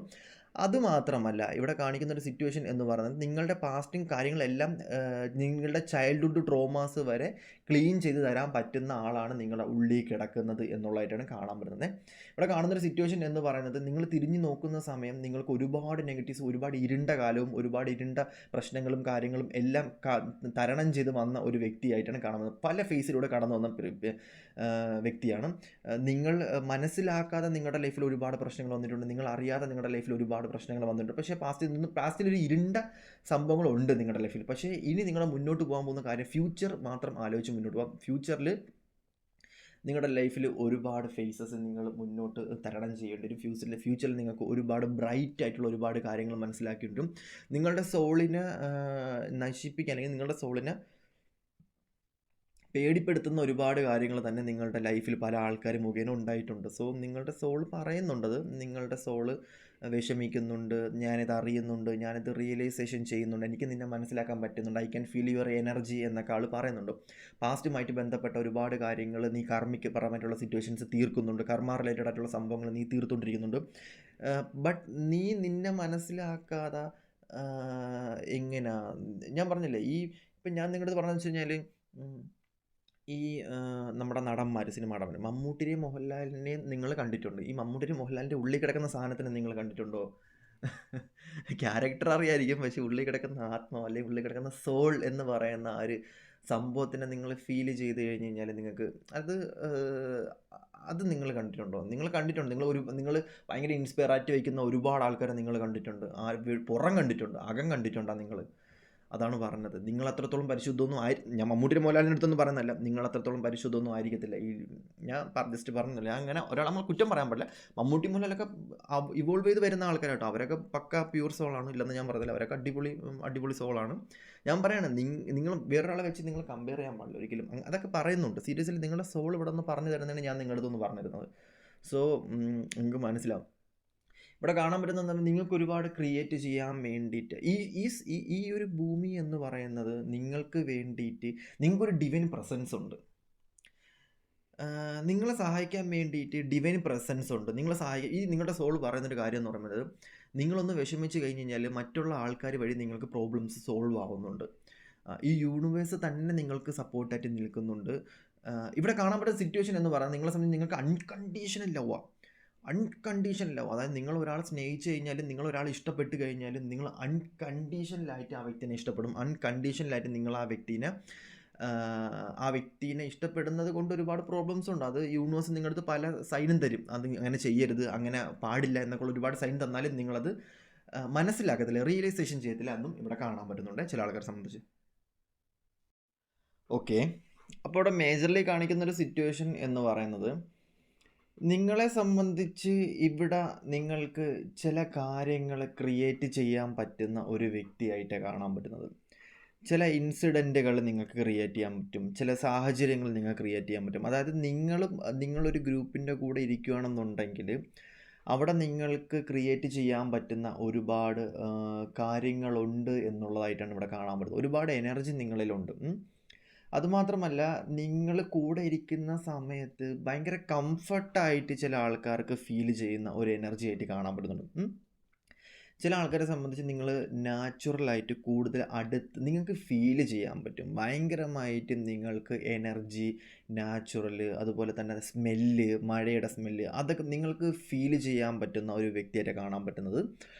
അതുമാത്രമല്ല, ഇവിടെ കാണിക്കുന്ന ഒരു സിറ്റുവേഷൻ എന്ന് പറയുന്നത്, നിങ്ങളുടെ പാസ്റ്റും കാര്യങ്ങളെല്ലാം നിങ്ങളുടെ ചൈൽഡ്ഹുഡ് ട്രോമാസ് വരെ ക്ലീൻ ചെയ്ത് തരാൻ പറ്റുന്ന ആളാണ് നിങ്ങളുടെ ഉള്ളിൽ കിടക്കുന്നത് എന്നുള്ളതായിട്ടാണ് കാണാൻ പറ്റുന്നത്. ഇവിടെ കാണുന്നൊരു സിറ്റുവേഷൻ എന്ന് പറയുന്നത്, നിങ്ങൾ തിരിഞ്ഞു നോക്കുന്ന സമയം നിങ്ങൾക്ക് ഒരുപാട് നെഗറ്റീവ്സ്, ഒരുപാട് ഇരുണ്ട കാലവും ഒരുപാട് ഇരുണ്ട പ്രശ്നങ്ങളും കാര്യങ്ങളും എല്ലാം തരണം ചെയ്ത് വന്ന ഒരു വ്യക്തിയായിട്ടാണ് കാണുന്നത്. പല ഫേസിലൂടെ കടന്നു വന്ന വ്യക്തിയാണ്. നിങ്ങൾ മനസ്സിലാക്കാതെ നിങ്ങളുടെ ലൈഫിൽ ഒരുപാട് പ്രശ്നങ്ങൾ വന്നിട്ടുണ്ട്, നിങ്ങൾ അറിയാതെ നിങ്ങളുടെ ലൈഫിൽ ഒരുപാട് പ്രശ്നങ്ങൾ വന്നിട്ടുണ്ട്. പക്ഷേ പാസ്റ്റിലൊരു ഇരുണ്ട സംഭവങ്ങളുണ്ട് നിങ്ങളുടെ ലൈഫിൽ. പക്ഷേ ഇനി നിങ്ങൾ മുന്നോട്ട് പോകാൻ പോകുന്ന കാര്യം ഫ്യൂച്ചർ മാത്രം ആലോചിച്ച് മുന്നോട്ട് പോകാം. ഫ്യൂച്ചറിൽ നിങ്ങളുടെ ലൈഫിൽ ഒരുപാട് ഫേസസ് നിങ്ങൾ മുന്നോട്ട് തരണം ചെയ്യേണ്ടി വരും. ഫ്യൂച്ചറിൽ നിങ്ങൾക്ക് ഒരുപാട് ബ്രൈറ്റ് ആയിട്ടുള്ള ഒരുപാട് കാര്യങ്ങൾ മനസ്സിലാക്കിയിട്ടും നിങ്ങളുടെ സോളിനെ നശിപ്പിക്കാൻ, അല്ലെങ്കിൽ നിങ്ങളുടെ സോളിനെ പേടിപ്പെടുത്തുന്ന ഒരുപാട് കാര്യങ്ങൾ തന്നെ നിങ്ങളുടെ ലൈഫിൽ പല ആൾക്കാർ മുഖേന ഉണ്ടായിട്ടുണ്ട്. സോ നിങ്ങളുടെ സോൾ പറയുന്നുണ്ടത്, നിങ്ങളുടെ സോള് വിഷമിക്കുന്നുണ്ട്, ഞാനിത് അറിയുന്നുണ്ട്, ഞാനിത് റിയലൈസേഷൻ ചെയ്യുന്നുണ്ട്, എനിക്ക് നിന്നെ മനസ്സിലാക്കാൻ പറ്റുന്നുണ്ട്, I can feel your energy എന്നൊക്കെ ആൾ പറയുന്നുണ്ട്. പാസ്റ്റുമായിട്ട് ബന്ധപ്പെട്ട ഒരുപാട് കാര്യങ്ങൾ നീ പരമായിട്ടുള്ള സിറ്റുവേഷൻസ് തീർക്കുന്നുണ്ട്, കർമ്മ റിലേറ്റഡ് ആയിട്ടുള്ള സംഭവങ്ങൾ നീ തീർത്തുകൊണ്ടിരിക്കുന്നുണ്ട്. ബട്ട് നീ നിന്നെ മനസ്സിലാക്കാതെ എങ്ങനെയാ, ഞാൻ പറഞ്ഞില്ലേ, ഇപ്പം ഞാൻ നിങ്ങളുടെ പറഞ്ഞതെന്ന് വെച്ച് കഴിഞ്ഞാൽ, ഈ നമ്മുടെ നടന്മാർ, സിനിമ നടന്മാർ, മമ്മൂട്ടിനെയും മോഹൻലാലിനെയും നിങ്ങൾ കണ്ടിട്ടുണ്ട്. ഈ മമ്മൂട്ടിനെയും മോഹൻലാലിൻ്റെ ഉള്ളിൽ കിടക്കുന്ന സാധനത്തിനെ നിങ്ങൾ കണ്ടിട്ടുണ്ടോ? ക്യാരക്ടർ അറിയായിരിക്കും, പക്ഷെ ഉള്ളിൽ കിടക്കുന്ന ആത്മാവ്, അല്ലെങ്കിൽ ഉള്ളിൽ കിടക്കുന്ന സോൾ എന്ന് പറയുന്ന ആ ഒരു സംഭവത്തിനെ നിങ്ങൾ ഫീൽ ചെയ്ത് കഴിഞ്ഞ് കഴിഞ്ഞാൽ നിങ്ങൾക്ക് അത് നിങ്ങൾ കണ്ടിട്ടുണ്ടോ? നിങ്ങൾ കണ്ടിട്ടുണ്ട്. നിങ്ങൾ ഭയങ്കര ഇൻസ്പയറായിട്ട് വയ്ക്കുന്ന ഒരുപാട് ആൾക്കാരെ നിങ്ങൾ കണ്ടിട്ടുണ്ട്. പുറം കണ്ടിട്ടുണ്ട്, അകം കണ്ടിട്ടുണ്ടോ നിങ്ങൾ? അതാണ് പറഞ്ഞത്. നിങ്ങൾ അത്രത്തോളം പരിശുദ്ധമൊന്നും ഞാൻ മമ്മൂട്ടിയുടെ മോഹൻലാലിൻ്റെ അടുത്തൊന്നും പറയുന്നതല്ല, നിങ്ങൾ അത്രത്തോളം പരിശുദ്ധമൊന്നും ആയിരിക്കത്തില്ല. ഞാൻ ജസ്റ്റ് പറഞ്ഞില്ല, ഞാൻ അങ്ങനെ ഒരാൾ നമ്മൾ കുറ്റം പറയാൻ പാടില്ല. മമ്മൂട്ടി മോഹൻലാലൊക്കെ ഇവോൾവ് ചെയ്ത് വരുന്ന ആൾക്കാരാട്ടോ, അവരൊക്കെ പക്ക പ്യൂർ സോളാണ്, ഇല്ലെന്ന് ഞാൻ പറഞ്ഞില്ല. അവരൊക്കെ അടിപൊളി സോളാണ്. ഞാൻ പറയണത്, നിങ്ങൾ വേറൊരാളെ വെച്ച് നിങ്ങൾ കമ്പയർ ചെയ്യാൻ പാടില്ല ഒരിക്കലും. അതൊക്കെ പറയുന്നുണ്ട്. സീരിയസ്ലി നിങ്ങളുടെ സോൾ ഇവിടെ നിന്ന് പറഞ്ഞു തരുന്നതാണ് ഞാൻ നിങ്ങളുടെ അടുത്തൊന്ന് പറഞ്ഞിരുന്നത്. സോ നിങ്ങൾക്ക് മനസ്സിലാവും. ഇവിടെ കാണാൻ പറ്റുന്ന നിങ്ങൾക്ക് ഒരുപാട് ക്രിയേറ്റ് ചെയ്യാൻ വേണ്ടിയിട്ട് ഈ ഒരു ഭൂമി എന്ന് പറയുന്നത് നിങ്ങൾക്ക് വേണ്ടിയിട്ട്, നിങ്ങൾക്കൊരു ഡിവൈൻ പ്രസൻസ് ഉണ്ട്. നിങ്ങളെ സഹായിക്കാൻ വേണ്ടിയിട്ട് ഡിവൈൻ പ്രസൻസ് ഉണ്ട്. നിങ്ങളുടെ സോൾ പറയുന്നൊരു കാര്യം എന്ന് പറയുന്നത്, നിങ്ങളൊന്ന് വിഷമിച്ച് കഴിഞ്ഞ് കഴിഞ്ഞാൽ മറ്റുള്ള ആൾക്കാർ വഴി നിങ്ങൾക്ക് പ്രോബ്ലംസ് സോൾവ് ആവുന്നുണ്ട്. ഈ യൂണിവേഴ്സ് തന്നെ നിങ്ങൾക്ക് സപ്പോർട്ടായിട്ട് നിൽക്കുന്നുണ്ട്. ഇവിടെ കാണാൻ പറ്റുന്ന സിറ്റുവേഷൻ എന്ന് പറയുന്നത്, നിങ്ങളെ സംബന്ധിച്ച് നിങ്ങൾക്ക് അൺകണ്ടീഷണൽ ലവാണ്. അതായത് നിങ്ങൾ ഒരാളെ സ്നേഹിച്ച് കഴിഞ്ഞാലും, നിങ്ങൾ ഒരാളെ ഇഷ്ടപ്പെട്ട് കഴിഞ്ഞാലും, നിങ്ങൾ അൺകണ്ടീഷണലായിട്ട് ആ വ്യക്തിനെ ഇഷ്ടപ്പെടും. അൺകണ്ടീഷണലായിട്ട് നിങ്ങൾ ആ വ്യക്തിനെ ഇഷ്ടപ്പെടുന്നത് കൊണ്ട് ഒരുപാട് പ്രോബ്ലംസ് ഉണ്ട്. അത് യൂണിവേഴ്സ് നിങ്ങളുടെ അടുത്ത് പല സൈനും തരും. അത് അങ്ങനെ ചെയ്യരുത്, അങ്ങനെ പാടില്ല എന്നൊക്കെ ഒരുപാട് സൈൻ തന്നാലും നിങ്ങളത് മനസ്സിലാക്കത്തില്ല, റിയലൈസേഷൻ ചെയ്യത്തില്ല എന്നും ഇവിടെ കാണാൻ പറ്റുന്നുണ്ട് ചില ആൾക്കാരെ സംബന്ധിച്ച്. ഓക്കെ, അപ്പോൾ ഇവിടെ മേജർലി കാണിക്കുന്നൊരു സിറ്റുവേഷൻ എന്ന് പറയുന്നത്, നിങ്ങളെ സംബന്ധിച്ച് ഇവിടെ നിങ്ങൾക്ക് ചില കാര്യങ്ങൾ ക്രിയേറ്റ് ചെയ്യാൻ പറ്റുന്ന ഒരു വ്യക്തിയായിട്ടാണ് കാണാൻ പറ്റുന്നത്. ചില ഇൻസിഡൻറ്റുകൾ നിങ്ങൾക്ക് ക്രിയേറ്റ് ചെയ്യാൻ പറ്റും, ചില സാഹചര്യങ്ങൾ നിങ്ങൾക്ക് ക്രിയേറ്റ് ചെയ്യാൻ പറ്റും. അതായത് നിങ്ങളൊരു ഗ്രൂപ്പിൻ്റെ കൂടെ ഇരിക്കുകയാണെന്നുണ്ടെങ്കിൽ അവിടെ നിങ്ങൾക്ക് ക്രിയേറ്റ് ചെയ്യാൻ പറ്റുന്ന ഒരുപാട് കാര്യങ്ങളുണ്ട് എന്നുള്ളതായിട്ടാണ് ഇവിടെ കാണാൻ പറ്റുന്നത്. ഒരുപാട് എനർജി നിങ്ങളിലുണ്ട്. അതുമാത്രമല്ല, നിങ്ങൾ കൂടെ ഇരിക്കുന്ന സമയത്ത് ഭയങ്കര കംഫർട്ടായിട്ട് ചില ആൾക്കാർക്ക് ഫീൽ ചെയ്യുന്ന ഒരു എനർജി ആയിട്ട് കാണാൻ പറ്റുന്നുണ്ട്. ചില ആൾക്കാരെ സംബന്ധിച്ച് നിങ്ങൾ നാച്ചുറലായിട്ട് കൂടുതൽ അടുത്ത് നിങ്ങൾക്ക് ഫീൽ ചെയ്യാൻ പറ്റും. ഭയങ്കരമായിട്ട് നിങ്ങൾക്ക് എനർജി, നാച്ചുറൽ, അതുപോലെ തന്നെ സ്മെല്ല്, മഴയുടെ സ്മെല്ല്, അതൊക്കെ നിങ്ങൾക്ക് ഫീൽ ചെയ്യാൻ പറ്റുന്ന ഒരു വ്യക്തിയായിട്ട് കാണാൻ പറ്റുന്നത്.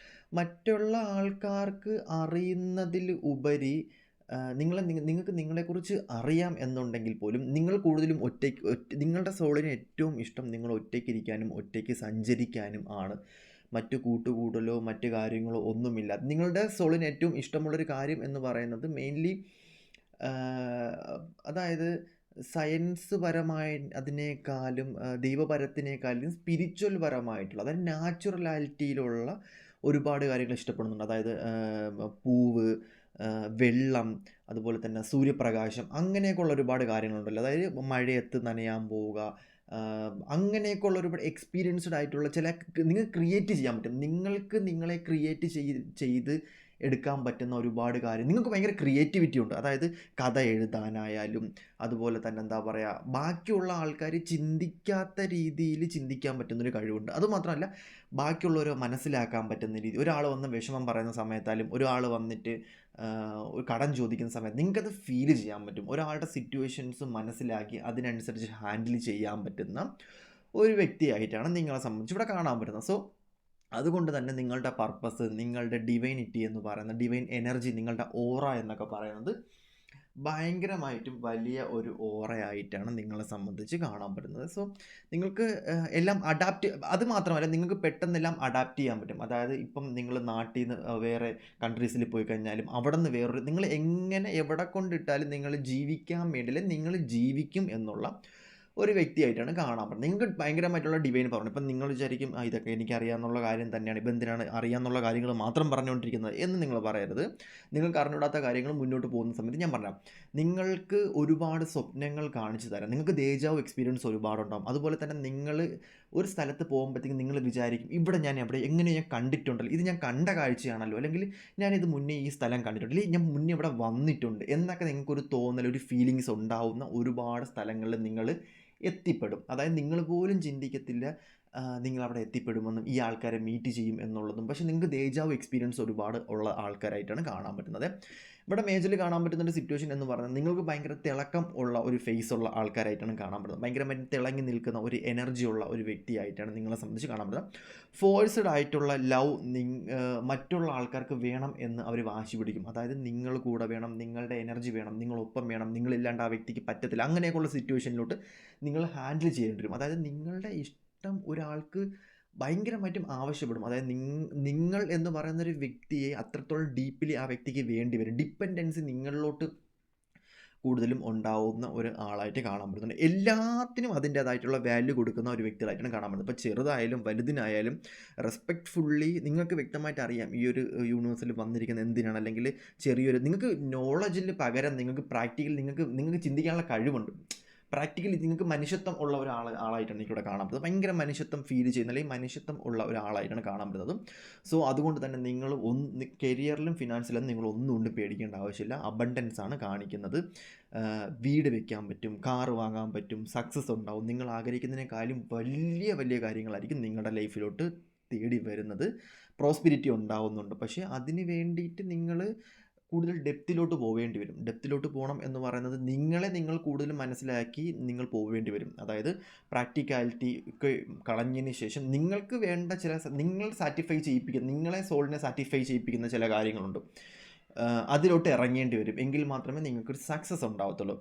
മറ്റുള്ള ആൾക്കാർക്ക് അറിയുന്നതിൽ ഉപരി നിങ്ങൾക്ക് നിങ്ങളെക്കുറിച്ച് അറിയാം എന്നുണ്ടെങ്കിൽ പോലും, നിങ്ങൾ കൂടുതലും നിങ്ങളുടെ സോളിന് ഏറ്റവും ഇഷ്ടം നിങ്ങൾ ഒറ്റയ്ക്കിരിക്കാനും ഒറ്റയ്ക്ക് സഞ്ചരിക്കാനും ആണ്. മറ്റു കൂട്ടുകൂടലോ മറ്റു കാര്യങ്ങളോ ഒന്നുമില്ല. നിങ്ങളുടെ സോളിന് ഏറ്റവും ഇഷ്ടമുള്ളൊരു കാര്യം എന്ന് പറയുന്നത് മെയിൻലി, അതായത് സയൻസ് പരമായി അതിനേക്കാളും ദൈവപരത്തിനേക്കാളും സ്പിരിച്വൽ പരമായിട്ടുള്ള, അതായത് നാച്ചുറലാലിറ്റിയിലുള്ള ഒരുപാട് കാര്യങ്ങൾ ഇഷ്ടപ്പെടുന്നുണ്ട്. അതായത് പൂവ്, വെള്ളം, അതുപോലെ തന്നെ സൂര്യപ്രകാശം, അങ്ങനെയൊക്കെയുള്ള ഒരുപാട് കാര്യങ്ങളുണ്ടല്ലോ. അതായത് മഴയത്ത് നനയാൻ പോവുക, അങ്ങനെയൊക്കെയുള്ള ഒരുപാട് എക്സ്പീരിയൻസ്ഡ് ആയിട്ടുള്ള നിങ്ങൾക്ക് ക്രിയേറ്റ് ചെയ്യാൻ പറ്റും. നിങ്ങൾക്ക് നിങ്ങളെ ക്രിയേറ്റ് ചെയ്ത് എടുക്കാൻ പറ്റുന്ന ഒരുപാട് കാര്യം, നിങ്ങൾക്ക് ഭയങ്കര ക്രിയേറ്റിവിറ്റി ഉണ്ട്. അതായത് കഥ എഴുതാനായാലും അതുപോലെ തന്നെ എന്താ പറയുക, ബാക്കിയുള്ള ആൾക്കാർ ചിന്തിക്കാത്ത രീതിയിൽ ചിന്തിക്കാൻ പറ്റുന്നൊരു കഴിവുണ്ട്. അതുമാത്രമല്ല, ബാക്കിയുള്ളവരെ മനസ്സിലാക്കാൻ പറ്റുന്ന രീതി, ഒരാൾ വന്ന് വിഷമം പറയുന്ന സമയത്തായാലും ഒരാൾ വന്നിട്ട് ഒരു കടം ചോദിക്കുന്ന സമയത്ത് നിങ്ങൾക്കത് ഫീൽ ചെയ്യാൻ പറ്റും. ഒരാളുടെ സിറ്റുവേഷൻസ് മനസ്സിലാക്കി അതിനനുസരിച്ച് ഹാൻഡിൽ ചെയ്യാൻ പറ്റുന്ന ഒരു വ്യക്തിയായിട്ടാണ് നിങ്ങളെ സംബന്ധിച്ച് ഇവിടെ കാണാൻ പറ്റുന്നത്. സോ അതുകൊണ്ട് തന്നെ നിങ്ങളുടെ പർപ്പസ്, നിങ്ങളുടെ ഡിവൈനിറ്റി എന്ന് പറയുന്ന ഡിവൈൻ എനർജി, നിങ്ങളുടെ ഓറ എന്നൊക്കെ പറയുന്നത് ഭയങ്കരമായിട്ടും വലിയ ഒരു ഓറയായിട്ടാണ് നിങ്ങളെ സംബന്ധിച്ച് കാണാൻ പറ്റുന്നത്. സോ നിങ്ങൾക്ക് എല്ലാം അഡാപ്റ്റ്, അത് മാത്രമല്ല നിങ്ങൾക്ക് പെട്ടെന്നെല്ലാം അഡാപ്റ്റ് ചെയ്യാൻ പറ്റും. അതായത് ഇപ്പം നിങ്ങൾ നാട്ടിൽ നിന്ന് വേറെ കൺട്രീസിൽ പോയി കഴിഞ്ഞാലും അവിടെ നിന്ന് വേറൊരു, നിങ്ങൾ എങ്ങനെ എവിടെ കൊണ്ടിട്ടാലും നിങ്ങൾ ജീവിക്കാൻ വേണ്ടിയില്ല, നിങ്ങൾ ജീവിക്കും എന്നുള്ള ഒരു വ്യക്തിയായിട്ടാണ് കാണാൻ പറ്റുന്നത്. നിങ്ങൾക്ക് ഭയങ്കരമായിട്ടുള്ള ഡിവൈൻ പവർ. ഇപ്പം നിങ്ങൾ വിചാരിക്കും ഇതൊക്കെ എനിക്ക് അറിയാമെന്നുള്ള കാര്യം തന്നെയാണ്, ഇപ്പം എന്തിനാണ് അറിയാമെന്നുള്ള കാര്യങ്ങൾ മാത്രം പറഞ്ഞുകൊണ്ടിരിക്കുന്നത് എന്ന് നിങ്ങൾ പറയരുത്. നിങ്ങൾക്ക് അറിഞ്ഞൂടാത്ത കാര്യങ്ങൾ മുന്നോട്ട് പോകുന്ന സമയത്ത് ഞാൻ പറഞ്ഞാൽ നിങ്ങൾക്ക് ഒരുപാട് സ്വപ്നങ്ങൾ കാണിച്ചു തരാം. നിങ്ങൾക്ക് ദേജാവ് എക്സ്പീരിയൻസ് ഒരുപാടുണ്ടാകും. അതുപോലെ തന്നെ നിങ്ങൾ ഒരു സ്ഥലത്ത് പോകുമ്പോഴത്തേക്കും നിങ്ങൾ വിചാരിക്കും ഇവിടെ ഞാൻ എങ്ങനെ ഞാൻ കണ്ടിട്ടുണ്ടല്ലോ, ഇത് ഞാൻ കണ്ട കാഴ്ചയാണല്ലോ, അല്ലെങ്കിൽ ഞാനിത് മുന്നേ ഈ സ്ഥലം കണ്ടിട്ടുണ്ട്, അല്ലെങ്കിൽ ഞാൻ മുന്നേ ഇവിടെ വന്നിട്ടുണ്ട് എന്നൊക്കെ നിങ്ങൾക്കൊരു തോന്നൽ, ഒരു ഫീലിങ്സ് ഉണ്ടാവുന്ന ഒരുപാട് സ്ഥലങ്ങളിൽ നിങ്ങൾ എത്തിപ്പെടും. അതായത് നിങ്ങൾ പോലും ചിന്തിക്കത്തില്ല നിങ്ങളവിടെ എത്തിപ്പെടുമെന്നും ഈ ആൾക്കാരെ മീറ്റ് ചെയ്യും എന്നുള്ളതും. പക്ഷേ നിങ്ങൾക്ക് ദേജാവ് എക്സ്പീരിയൻസ് ഒരുപാട് ഉള്ള ആൾക്കാരായിട്ടാണ് കാണാൻ പറ്റുന്നത്. ഇവിടെ മേജറിൽ കാണാൻ പറ്റുന്ന ഒരു സിറ്റുവേഷൻ എന്ന് പറയുന്നത് നിങ്ങൾക്ക് ഭയങ്കര തിളക്കം ഉള്ള ഒരു ഫേസ് ഉള്ള ആൾക്കാരായിട്ടാണ് കാണാൻ പറ്റുന്നത്. ഭയങ്കരമായിട്ട് തിളങ്ങി നിൽക്കുന്ന ഒരു എനർജി ഉള്ള ഒരു വ്യക്തിയായിട്ടാണ് നിങ്ങളെ സംബന്ധിച്ച് കാണാൻ പറ്റുന്നത്. ഫോഴ്സ്ഡ് ആയിട്ടുള്ള ലവ് മറ്റുള്ള ആൾക്കാർക്ക് വേണം എന്ന് അവർ വാശി പിടിക്കും. അതായത് നിങ്ങൾ കൂടെ വേണം, നിങ്ങളുടെ എനർജി വേണം, നിങ്ങളൊപ്പം വേണം, നിങ്ങളില്ലാണ്ട് ആ വ്യക്തിക്ക് പറ്റത്തില്ല, അങ്ങനെയൊക്കെയുള്ള സിറ്റുവേഷനിലോട്ട് നിങ്ങൾ ഹാൻഡിൽ ചെയ്യേണ്ടി വരും. അതായത് നിങ്ങളുടെ ഇഷ്ടം ഒരാൾക്ക് ഭയങ്കരമായിട്ടും ആവശ്യപ്പെടും. അതായത് നിങ്ങൾ എന്ന് പറയുന്നൊരു വ്യക്തിയെ അത്രത്തോളം ഡീപ്ലി ആ വ്യക്തിക്ക് വേണ്ടി വരും. ഡിപ്പെൻഡൻസി നിങ്ങളിലോട്ട് കൂടുതലും ഉണ്ടാവുന്ന ഒരു ആളായിട്ട് കാണാൻ പറ്റുന്നുണ്ട്. എല്ലാത്തിനും അതിൻ്റേതായിട്ടുള്ള വാല്യൂ കൊടുക്കുന്ന ഒരു വ്യക്തികളായിട്ടാണ് കാണാൻ പറ്റുന്നത്. ഇപ്പോൾ ചെറുതായാലും വലുതിനായാലും റെസ്പെക്റ്റ്ഫുള്ളി നിങ്ങൾക്ക് വ്യക്തമായിട്ട് അറിയാം ഈ ഒരു യൂണിവേഴ്സിൽ വന്നിരിക്കുന്നത് എന്തിനാണ്, അല്ലെങ്കിൽ ചെറിയൊരു നിങ്ങൾക്ക് നോളജിൽ പകരം നിങ്ങൾക്ക് പ്രാക്ടിക്കൽ നിങ്ങൾക്ക് ചിന്തിക്കാനുള്ള കഴിവുണ്ട്. പ്രാക്ടിക്കലി നിങ്ങൾക്ക് മനുഷ്യത്വം ഉള്ള ആളായിട്ടാണ് എനിക്കിവിടെ കാണാൻ പറ്റുന്നത്. ഭയങ്കര മനുഷ്യത്വം ഫീൽ ചെയ്യുന്ന, അല്ലെങ്കിൽ മനുഷ്യത്വം ഉള്ള ഒരാളായിട്ടാണ് കാണാൻ പറ്റുന്നത്. സോ അതുകൊണ്ട് തന്നെ നിങ്ങൾ കരിയറിലും ഫിനാൻസിലും നിങ്ങൾ ഒന്നും കൊണ്ട് പേടിക്കേണ്ട ആവശ്യമില്ല. അബണ്ടൻസ് ആണ് കാണിക്കുന്നത്. വീട് വെക്കാൻ പറ്റും, കാറ് വാങ്ങാൻ പറ്റും, സക്സസ് ഉണ്ടാവും. നിങ്ങൾ ആഗ്രഹിക്കുന്നതിനേക്കാളും വലിയ വലിയ കാര്യങ്ങളായിരിക്കും നിങ്ങളുടെ ലൈഫിലോട്ട് തേടി വരുന്നത്. പ്രോസ്പിരിറ്റി ഉണ്ടാവുന്നുണ്ട്. പക്ഷേ അതിന് വേണ്ടിയിട്ട് നിങ്ങൾ കൂടുതൽ ഡെപ്തിലോട്ട് പോവേണ്ടി വരും. ഡെപ്തിലോട്ട് പോകണം എന്ന് പറയുന്നത് നിങ്ങൾ കൂടുതൽ മനസ്സിലാക്കി നിങ്ങൾ പോവേണ്ടി വരും. അതായത് പ്രാക്ടിക്കാലിറ്റി ഒക്കെ കളഞ്ഞതിന് ശേഷം നിങ്ങൾക്ക് വേണ്ട നിങ്ങൾ സാറ്റിസ്ഫൈ ചെയ്യിപ്പിക്കുന്ന, നിങ്ങളെ സോളിനെ സാറ്റിസ്ഫൈ ചെയ്യിപ്പിക്കുന്ന ചില കാര്യങ്ങളുണ്ട്. അതിലോട്ട് ഇറങ്ങേണ്ടി വരും. എങ്കിൽ മാത്രമേ നിങ്ങൾക്കൊരു സക്സസ് ഉണ്ടാവത്തുള്ളൂ.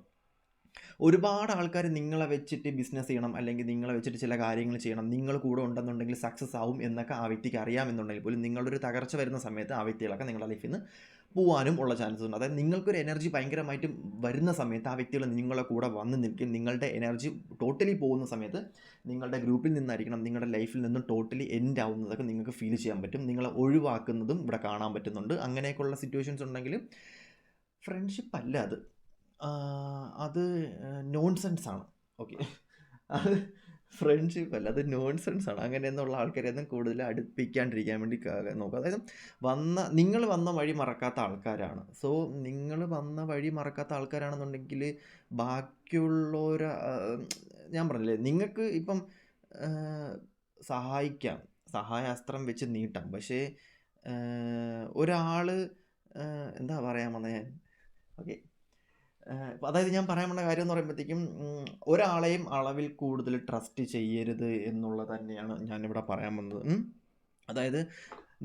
ഒരുപാട് ആൾക്കാർ നിങ്ങളെ വെച്ചിട്ട് ബിസിനസ് ചെയ്യണം, അല്ലെങ്കിൽ നിങ്ങളെ വെച്ചിട്ട് ചില കാര്യങ്ങൾ ചെയ്യണം, നിങ്ങൾ കൂടെ ഉണ്ടെന്നുണ്ടെങ്കിൽ സക്സസ് ആവും എന്നൊക്കെ ആ വ്യക്തിക്ക് അറിയാമെന്നുണ്ടെങ്കിൽ പോലും നിങ്ങളൊരു തകർച്ച വരുന്ന സമയത്ത് ആ വ്യക്തികളൊക്കെ നിങ്ങളുടെ ലൈഫിൽ നിന്ന് പോകാനും ഉള്ള ചാൻസസ് ഉണ്ട്. അതായത് നിങ്ങൾക്കൊരു എനർജി ഭയങ്കരമായിട്ടും വരുന്ന സമയത്ത് ആ വ്യക്തികൾ നിങ്ങളെ കൂടെ വന്ന് നിൽക്കും. നിങ്ങളുടെ എനർജി ടോട്ടലി പോകുന്ന സമയത്ത് നിങ്ങളുടെ ഗ്രൂപ്പിൽ നിന്നായിരിക്കണം നിങ്ങളുടെ ലൈഫിൽ നിന്നും ടോട്ടലി എൻഡ് ആവുന്നതൊക്കെ നിങ്ങൾക്ക് ഫീൽ ചെയ്യാൻ പറ്റും. നിങ്ങളെ ഒഴിവാക്കുന്നതും ഇവിടെ കാണാൻ പറ്റുന്നുണ്ട്. അങ്ങനെയൊക്കെയുള്ള സിറ്റുവേഷൻസ് ഉണ്ടെങ്കിൽ ഫ്രണ്ട്ഷിപ്പ് അല്ല അത് നോൺസെൻസ് ആണ്. ഓക്കെ, അത് ഫ്രണ്ട്ഷിപ്പ് അല്ല, അത് നോൺസെൻസ് ആണ്. അങ്ങനെയൊന്നുള്ള ആൾക്കാരെയൊന്നും കൂടുതൽ അടുപ്പിക്കാണ്ടിരിക്കാൻ വേണ്ടി നോക്കുക. അതായത് നിങ്ങൾ വന്ന വഴി മറക്കാത്ത ആൾക്കാരാണ്. സോ നിങ്ങൾ വന്ന വഴി മറക്കാത്ത ആൾക്കാരാണെന്നുണ്ടെങ്കിൽ ബാക്കിയുള്ളവർ, ഞാൻ പറഞ്ഞില്ലേ, നിങ്ങൾക്ക് ഇപ്പം സഹായിക്കാം, സഹായാസ്ത്രം വെച്ച് നീട്ടാം. പക്ഷേ ഒരാൾ എന്താ പറയാൻ വന്നത് ഞാൻ, ഓക്കെ, അതായത് ഞാൻ പറയാൻ വന്ന കാര്യം എന്ന് പറയുമ്പോഴത്തേക്കും ഒരാളെയും അളവിൽ കൂടുതൽ ട്രസ്റ്റ് ചെയ്യരുത് എന്നുള്ളത് തന്നെയാണ് ഞാനിവിടെ പറയാൻ വന്നത്. അതായത്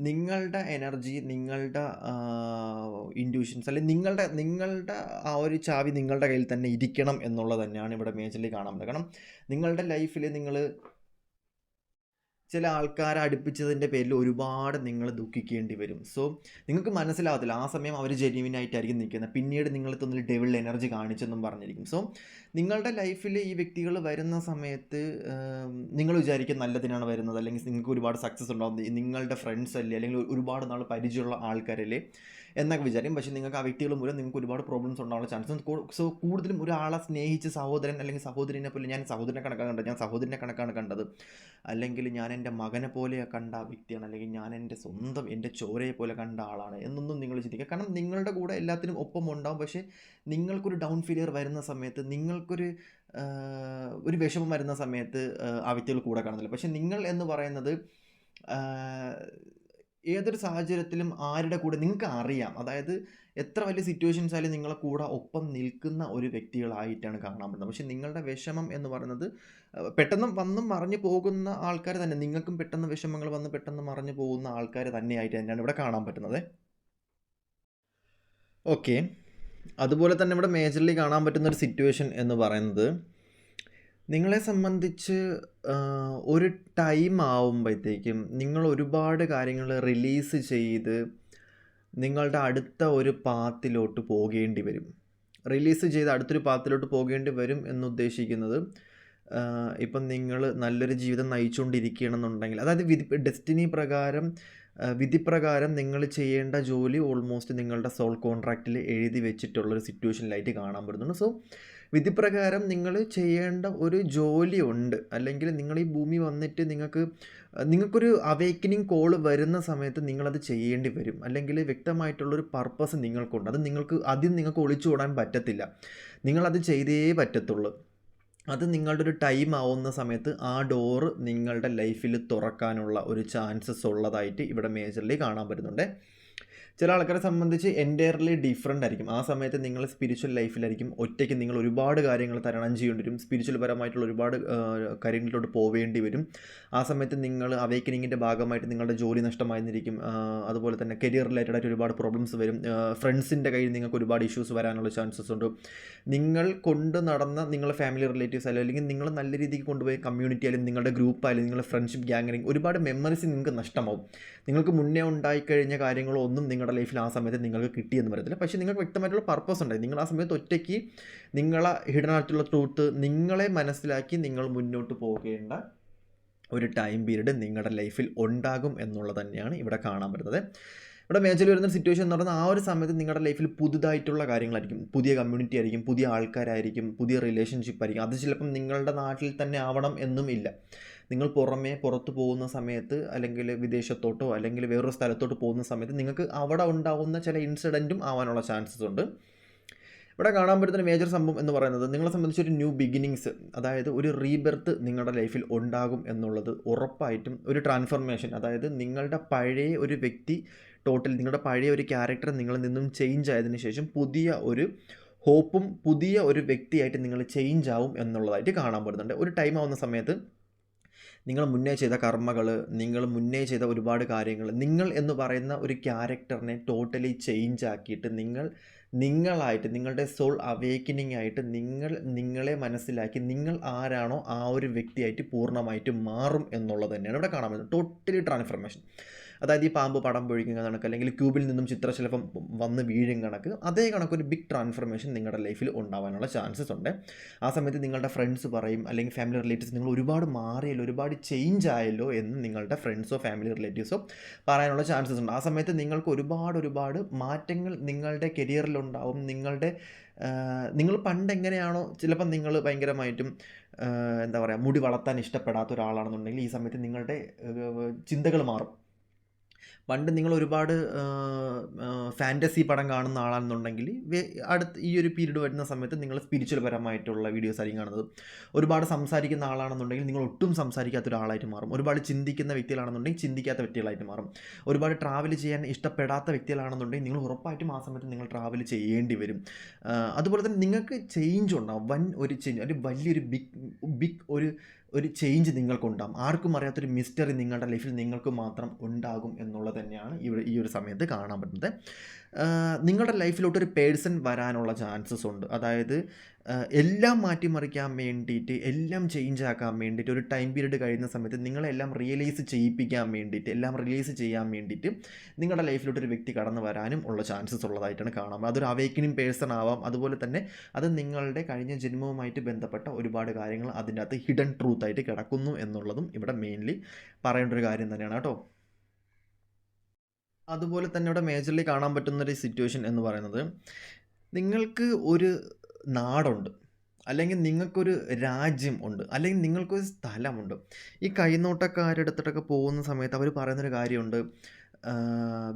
നിങ്ങളുടെ എനർജി, നിങ്ങളുടെ ഇൻറ്റ്യൂഷൻസ്, അല്ലെങ്കിൽ നിങ്ങളുടെ ആ ഒരു ചാവി നിങ്ങളുടെ കയ്യിൽ തന്നെ ഇരിക്കണം എന്നുള്ളത് തന്നെയാണ് ഇവിടെ മേജറിൽ കാണാൻ പറ്റുന്നത്. കാരണം നിങ്ങളുടെ ലൈഫിൽ നിങ്ങൾ ചില ആൾക്കാരെ അടുപ്പിച്ചതിൻ്റെ പേരിൽ ഒരുപാട് നിങ്ങൾ ദുഃഖിക്കേണ്ടി വരും. സോ നിങ്ങൾക്ക് മനസ്സിലാവത്തില്ല, ആ സമയം അവർ ജെന്യുവിനായിട്ടായിരിക്കും നിൽക്കുന്നത്. പിന്നീട് നിങ്ങൾ തന്നിൽ ഡെവിൾ എനർജി കാണിച്ചെന്നും പറഞ്ഞിരിക്കും. സോ നിങ്ങളുടെ ലൈഫിൽ ഈ വ്യക്തികൾ വരുന്ന സമയത്ത് നിങ്ങൾ വിചാരിക്കും നല്ലതിനാണ് വരുന്നത്, അല്ലെങ്കിൽ നിങ്ങൾക്ക് ഒരുപാട് സക്സസ് ഉണ്ടാവും, നിങ്ങളുടെ ഫ്രണ്ട്സ് അല്ലേ, അല്ലെങ്കിൽ ഒരുപാട് നാൾ പരിചയമുള്ള ആൾക്കാരല്ലേ. എന്നൊക്കെ വിചാരിക്കും. പക്ഷേ നിങ്ങൾക്ക് ആ വ്യക്തികൾ മൂലം നിങ്ങൾക്ക് ഒരുപാട് പ്രോബ്ലംസ് ഉണ്ടാവാനുള്ള ചാൻസ്. സോ കൂടുതലും ഒരാളെ സ്നേഹിച്ച് സഹോദരൻ അല്ലെങ്കിൽ സഹോദരനെ പോലെ, ഞാൻ സഹോദരനെ കണക്കാണ് കണ്ടത്, ഞാൻ സഹോദരനെ കണക്കാണ് കണ്ടത്, അല്ലെങ്കിൽ ഞാൻ എൻ്റെ മകനെ പോലെ കണ്ട വ്യക്തിയാണ്, അല്ലെങ്കിൽ ഞാൻ എൻ്റെ സ്വന്തം എൻ്റെ ചോരയെ പോലെ കണ്ട ആളാണ് എന്നൊന്നും നിങ്ങൾ ചിന്തിക്കുക. കാരണം നിങ്ങളുടെ കൂടെ എല്ലാത്തിനും ഒപ്പം ഉണ്ടാവും. പക്ഷേ നിങ്ങൾക്കൊരു ഡൗൺ ഫിലിയർ വരുന്ന സമയത്ത്, നിങ്ങൾക്കൊരു ഒരു വിഷമം വരുന്ന സമയത്ത് ആ വ്യക്തികൾ കൂടെ കാണുന്നില്ല. പക്ഷേ നിങ്ങൾ എന്ന് പറയുന്നത് ഏതൊരു സാഹചര്യത്തിലും ആരുടെ കൂടെ നിങ്ങൾക്ക് അറിയാം. അതായത് എത്ര വലിയ സിറ്റുവേഷൻസ് ആയാലും നിങ്ങളെ കൂടെ ഒപ്പം നിൽക്കുന്ന ഒരു വ്യക്തികളായിട്ടാണ് കാണാൻ പറ്റുന്നത്. പക്ഷേ നിങ്ങളുടെ വിഷമം എന്ന് പറയുന്നത് പെട്ടെന്ന് വന്നും മറഞ്ഞു പോകുന്ന ആൾക്കാർ തന്നെ, നിങ്ങൾക്കും പെട്ടെന്ന് വിഷമങ്ങൾ വന്ന് പെട്ടെന്ന് മറഞ്ഞു പോകുന്ന ആൾക്കാർ തന്നെയായിട്ട് തന്നെയാണ് ഇവിടെ കാണാൻ പറ്റുന്നത്. ഓക്കെ. അതുപോലെ തന്നെ ഇവിടെ മേജർലി കാണാൻ പറ്റുന്ന ഒരു സിറ്റുവേഷൻ എന്ന് പറയുന്നത്, നിങ്ങളെ സംബന്ധിച്ച് ഒരു ടൈം ആവുമ്പോഴത്തേക്കും നിങ്ങൾ ഒരുപാട് കാര്യങ്ങൾ റിലീസ് ചെയ്ത് നിങ്ങളുടെ അടുത്ത ഒരു പാത്തിലോട്ട് പോകേണ്ടി വരും. റിലീസ് ചെയ്ത് അടുത്തൊരു പാത്തിലോട്ട് പോകേണ്ടി വരും എന്നുദ്ദേശിക്കുന്നത്, ഇപ്പം നിങ്ങൾ നല്ലൊരു ജീവിതം നയിച്ചുകൊണ്ടിരിക്കുകയാണെന്നുണ്ടെങ്കിൽ, അതായത് ഡെസ്റ്റിനി പ്രകാരം, വിധിപ്രകാരം നിങ്ങൾ ചെയ്യേണ്ട ജോലി ഓൾമോസ്റ്റ് നിങ്ങളുടെ സോൾ കോൺട്രാക്റ്റിൽ എഴുതി വെച്ചിട്ടുള്ളൊരു സിറ്റുവേഷനിലായിട്ട് കാണാൻ പറ്റുന്നുണ്ട്. സോ വിധിപ്രകാരം നിങ്ങൾ ചെയ്യേണ്ട ഒരു ജോലി ഉണ്ട്, അല്ലെങ്കിൽ നിങ്ങൾ ഈ ഭൂമി വന്നിട്ട് നിങ്ങൾക്കൊരു അവേക്കനിങ് കോൾ വരുന്ന സമയത്ത് നിങ്ങളത് ചെയ്യേണ്ടി വരും. അല്ലെങ്കിൽ വ്യക്തമായിട്ടുള്ളൊരു പർപ്പസ് നിങ്ങൾക്കുണ്ട്. അത് നിങ്ങൾക്ക് ഒളിച്ചോടാൻ പറ്റത്തില്ല. നിങ്ങളത് ചെയ്തേ പറ്റത്തുള്ളൂ. അത് നിങ്ങളുടെ ഒരു ടൈം ആവുന്ന സമയത്ത് ആ ഡോറ് നിങ്ങളുടെ ലൈഫിൽ തുറക്കാനുള്ള ഒരു ചാൻസസ് ഉള്ളതായിട്ട് ഇവിടെ മേജർലി കാണാൻ പറ്റുന്നുണ്ട്. ചില ആൾക്കാരെ സംബന്ധിച്ച് എൻറ്റയർലി ഡിഫറെൻ്റ് ആയിരിക്കും. ആ സമയത്ത് നിങ്ങൾ സ്പിരിച്വൽ ലൈഫിലായിരിക്കും. ഒറ്റയ്ക്ക് നിങ്ങൾ ഒരുപാട് കാര്യങ്ങൾ തരണം ചെയ്യേണ്ടി വരും. സ്പിരിച്വൽ പരമായിട്ടുള്ള ഒരുപാട് കാര്യങ്ങളിലോട്ട് പോവേണ്ടി വരും. ആ സമയത്ത് നിങ്ങൾ അവേക്കനിങ്ങിൻ്റെ ഭാഗമായിട്ട് നിങ്ങളുടെ ജോലി നഷ്ടമായിരിക്കും. അതുപോലെ തന്നെ കരിയർ റിലേറ്റഡ് ആയിട്ട് ഒരുപാട് പ്രോബ്ലംസ് വരും. ഫ്രണ്ട്സിൻ്റെ കയ്യിൽ നിങ്ങൾക്ക് ഒരുപാട് ഇഷ്യൂസ് വരാനുള്ള ചാൻസസ് ഉണ്ട്. നിങ്ങൾ കൊണ്ട് നടന്ന നിങ്ങളുടെ ഫാമിലി റിലേറ്റീവ്സ് അല്ലെങ്കിൽ നിങ്ങൾ നല്ല രീതിക്ക് കൊണ്ടുപോയി കമ്മ്യൂണിറ്റി ആയാലും നിങ്ങളുടെ ഗ്രൂപ്പ് ആയാലും നിങ്ങളുടെ ഫ്രണ്ട്ഷിപ്പ് ഗ്യാങ്ങറിങ്, ഒരുപാട് മെമ്മറീസ് നിങ്ങൾക്ക് നഷ്ടമാവും. നിങ്ങൾക്ക് മുന്നേ ഉണ്ടായിക്കഴിഞ്ഞ കാര്യങ്ങളോ ഒന്നും നിങ്ങളുടെ ലൈഫിൽ ആ സമയത്ത് നിങ്ങൾക്ക് കിട്ടിയെന്ന് പറയത്തില്ല. പക്ഷേ നിങ്ങൾക്ക് വ്യക്തമായിട്ടുള്ള പർപ്പസ് ഉണ്ടായി. നിങ്ങൾ ആ സമയത്ത് ഒറ്റയ്ക്ക് നിങ്ങളെ ഹിഡൻ ആയിട്ടുള്ള ട്രൂത്ത് നിങ്ങളെ മനസ്സിലാക്കി നിങ്ങൾ മുന്നോട്ട് പോകേണ്ട ഒരു ടൈം പീരീഡ് നിങ്ങളുടെ ലൈഫിൽ ഉണ്ടാകും എന്നുള്ളത് തന്നെയാണ് ഇവിടെ കാണാൻ പറ്റുന്നത്. ഇവിടെ മേജറിൽ വരുന്ന സിറ്റുവേഷൻ എന്ന് പറയുന്നത്, ആ ഒരു സമയത്ത് നിങ്ങളുടെ ലൈഫിൽ പുതുതായിട്ടുള്ള കാര്യങ്ങളായിരിക്കും. പുതിയ കമ്മ്യൂണിറ്റി ആയിരിക്കും, പുതിയ ആൾക്കാരായിരിക്കും, പുതിയ റിലേഷൻഷിപ്പ് ആയിരിക്കും. അത് ചിലപ്പം നിങ്ങളുടെ നാട്ടിൽ തന്നെ ആവണം എന്നും ഇല്ല. നിങ്ങൾ പുറത്ത് പോകുന്ന സമയത്ത്, അല്ലെങ്കിൽ വിദേശത്തോട്ടോ അല്ലെങ്കിൽ വേറൊരു സ്ഥലത്തോട്ട് പോകുന്ന സമയത്ത് നിങ്ങൾക്ക് അവിടെ ഉണ്ടാകുന്ന ചില ഇൻസിഡൻറ്റും ആവാനുള്ള ചാൻസസ് ഉണ്ട്. ഇവിടെ കാണാൻ പറ്റുന്ന മേജർ സംഭവം എന്ന് പറയുന്നത്, നിങ്ങളെ സംബന്ധിച്ച് ഒരു ന്യൂ ബിഗിനിങ്സ്, അതായത് ഒരു റീബർത്ത് നിങ്ങളുടെ ലൈഫിൽ ഉണ്ടാകും എന്നുള്ളത് ഉറപ്പായിട്ടും. ഒരു ട്രാൻസ്ഫർമേഷൻ, അതായത് നിങ്ങളുടെ പഴയ ഒരു വ്യക്തി നിങ്ങളുടെ പഴയ ഒരു ക്യാരക്ടർ നിങ്ങളിൽ നിന്നും ചേഞ്ച് ആയതിനു ശേഷം പുതിയ ഒരു ഹോപ്പും പുതിയ ഒരു വ്യക്തിയായിട്ട് നിങ്ങൾ ചേഞ്ച് ആവും എന്നുള്ളതായിട്ട് കാണാൻ പറ്റുന്നുണ്ട്. ഒരു ടൈം ആവുന്ന സമയത്ത് നിങ്ങൾ മുന്നേ ചെയ്ത കർമ്മകൾ, നിങ്ങൾ മുന്നേ ചെയ്ത ഒരുപാട് കാര്യങ്ങൾ, നിങ്ങൾ എന്ന് പറയുന്ന ഒരു ക്യാരക്ടറിനെ ടോട്ടലി ചേഞ്ച് ആക്കിയിട്ട് നിങ്ങളായിട്ട്, നിങ്ങളുടെ സോൾ അവേക്കനിങ് ആയിട്ട് നിങ്ങളെ മനസ്സിലാക്കി നിങ്ങൾ ആരാണോ ആ ഒരു വ്യക്തിയായിട്ട് പൂർണ്ണമായിട്ട് മാറും എന്നുള്ളത് തന്നെയാണ് ഇവിടെ കാണാൻ പറ്റുന്നത്. Totally transformation. അതായത് ഈ പാമ്പ് പടം പൊഴിക്കുന്ന കണക്ക്, അല്ലെങ്കിൽ ക്യൂബിൽ നിന്നും ചിത്രശലഭം വന്ന് വീഴും കണക്ക്, അതേ കണക്കൊരു ബിഗ് ട്രാൻസ്ഫർമേഷൻ നിങ്ങളുടെ ലൈഫിൽ ഉണ്ടാവാനുള്ള ചാൻസസ് ഉണ്ട്. ആ സമയത്ത് നിങ്ങളുടെ ഫ്രണ്ട്സ് പറയും, അല്ലെങ്കിൽ ഫാമിലി റിലേറ്റീവ്സ്, നിങ്ങൾ ഒരുപാട് മാറിയല്ലോ, ഒരുപാട് ചേഞ്ച് ആയല്ലോ എന്ന് നിങ്ങളുടെ ഫ്രണ്ട്സോ ഫാമിലി റിലേറ്റീവ്സോ പറയാനുള്ള ചാൻസസ് ഉണ്ട്. ആ സമയത്ത് നിങ്ങൾക്ക് ഒരുപാട് മാറ്റങ്ങൾ നിങ്ങളുടെ കരിയറിലുണ്ടാവും. നിങ്ങൾ പണ്ട് എങ്ങനെയാണോ, ചിലപ്പം നിങ്ങൾ ഭയങ്കരമായിട്ടും എന്താ പറയുക, മുടി വളർത്താൻ ഇഷ്ടപ്പെടാത്ത ഒരാളാണെന്നുണ്ടെങ്കിൽ ഈ സമയത്ത് നിങ്ങളുടെ ചിന്തകൾ മാറും. പണ്ട് നിങ്ങൾ ഒരുപാട് ഫാൻറ്റസി പടം കാണുന്ന ആളാണെന്നുണ്ടെങ്കിൽ ഈ ഒരു പീരീഡ് വരുന്ന സമയത്ത് നിങ്ങൾ സ്പിരിച്വൽ പരമായിട്ടുള്ള വീഡിയോസ് ആയിരിക്കും കാണുന്നത്. ഒരുപാട് സംസാരിക്കുന്ന ആളാണെന്നുണ്ടെങ്കിൽ നിങ്ങൾ ഒട്ടും സംസാരിക്കാത്ത ഒരാളായിട്ട് മാറും. ഒരുപാട് ചിന്തിക്കുന്ന വ്യക്തികളാണെന്നുണ്ടെങ്കിൽ ചിന്തിക്കാത്ത വ്യക്തികളായിട്ട് മാറും. ഒരുപാട് ട്രാവൽ ചെയ്യാൻ ഇഷ്ടപ്പെടാത്ത വ്യക്തികളാണെന്നുണ്ടെങ്കിൽ നിങ്ങൾ ഉറപ്പായിട്ടും ആ സമയത്ത് നിങ്ങൾ ട്രാവൽ ചെയ്യേണ്ടി വരും. അതുപോലെ തന്നെ നിങ്ങൾക്ക് ചേഞ്ച് ഉണ്ടാവും. ഒരു ചേഞ്ച്, ഒരു വലിയൊരു ബിഗ് ഒരു ചേഞ്ച് നിങ്ങൾക്കുണ്ടാകും. ആർക്കും അറിയാത്തൊരു മിസ്റ്ററി നിങ്ങളുടെ ലൈഫിൽ നിങ്ങൾക്ക് മാത്രം ഉണ്ടാകും എന്നുള്ളത് തന്നെയാണ് ഈ ഒരു സമയത്ത് കാണാൻ പറ്റുന്നത്. നിങ്ങളുടെ ലൈഫിലോട്ടൊരു പേഴ്സൺ വരാനുള്ള ചാൻസസ് ഉണ്ട്. അതായത് എല്ലാം മാറ്റിമറിക്കാൻ വേണ്ടിയിട്ട്, എല്ലാം ചേഞ്ച് ആക്കാൻ വേണ്ടിയിട്ട്, ഒരു ടൈം പീരീഡ് കഴിയുന്ന സമയത്ത് നിങ്ങളെല്ലാം റിയലൈസ് ചെയ്യാൻ വേണ്ടിയിട്ട് നിങ്ങളുടെ ലൈഫിലോട്ടൊരു വ്യക്തി കടന്നു വരാനും ഉള്ള ചാൻസസ് ഉള്ളതായിട്ടാണ് കാണാം. അതൊരു അവേക്കനിങ് പേഴ്സൺ ആവാം. അതുപോലെ തന്നെ അത് നിങ്ങളുടെ കഴിഞ്ഞ ജന്മവുമായിട്ട് ബന്ധപ്പെട്ട ഒരുപാട് കാര്യങ്ങൾ അതിൻ്റെ അകത്ത് ഹിഡൻ ട്രൂത്ത് ആയിട്ട് കിടക്കുന്നു എന്നുള്ളതും ഇവിടെ മെയിൻലി പറയേണ്ട ഒരു കാര്യം തന്നെയാണ് കേട്ടോ. അതുപോലെ തന്നെ ഇവിടെ മേജർലി കാണാൻ പറ്റുന്നൊരു സിറ്റുവേഷൻ എന്ന് പറയുന്നത്, നിങ്ങൾക്ക് ഒരു നാടുണ്ട്, അല്ലെങ്കിൽ നിങ്ങൾക്കൊരു രാജ്യം ഉണ്ട്, അല്ലെങ്കിൽ നിങ്ങൾക്കൊരു സ്ഥലമുണ്ട്. ഈ കൈനോട്ടക്കാരെടുത്തിട്ടൊക്കെ പോകുന്ന സമയത്ത് അവർ പറയുന്നൊരു കാര്യമുണ്ട്,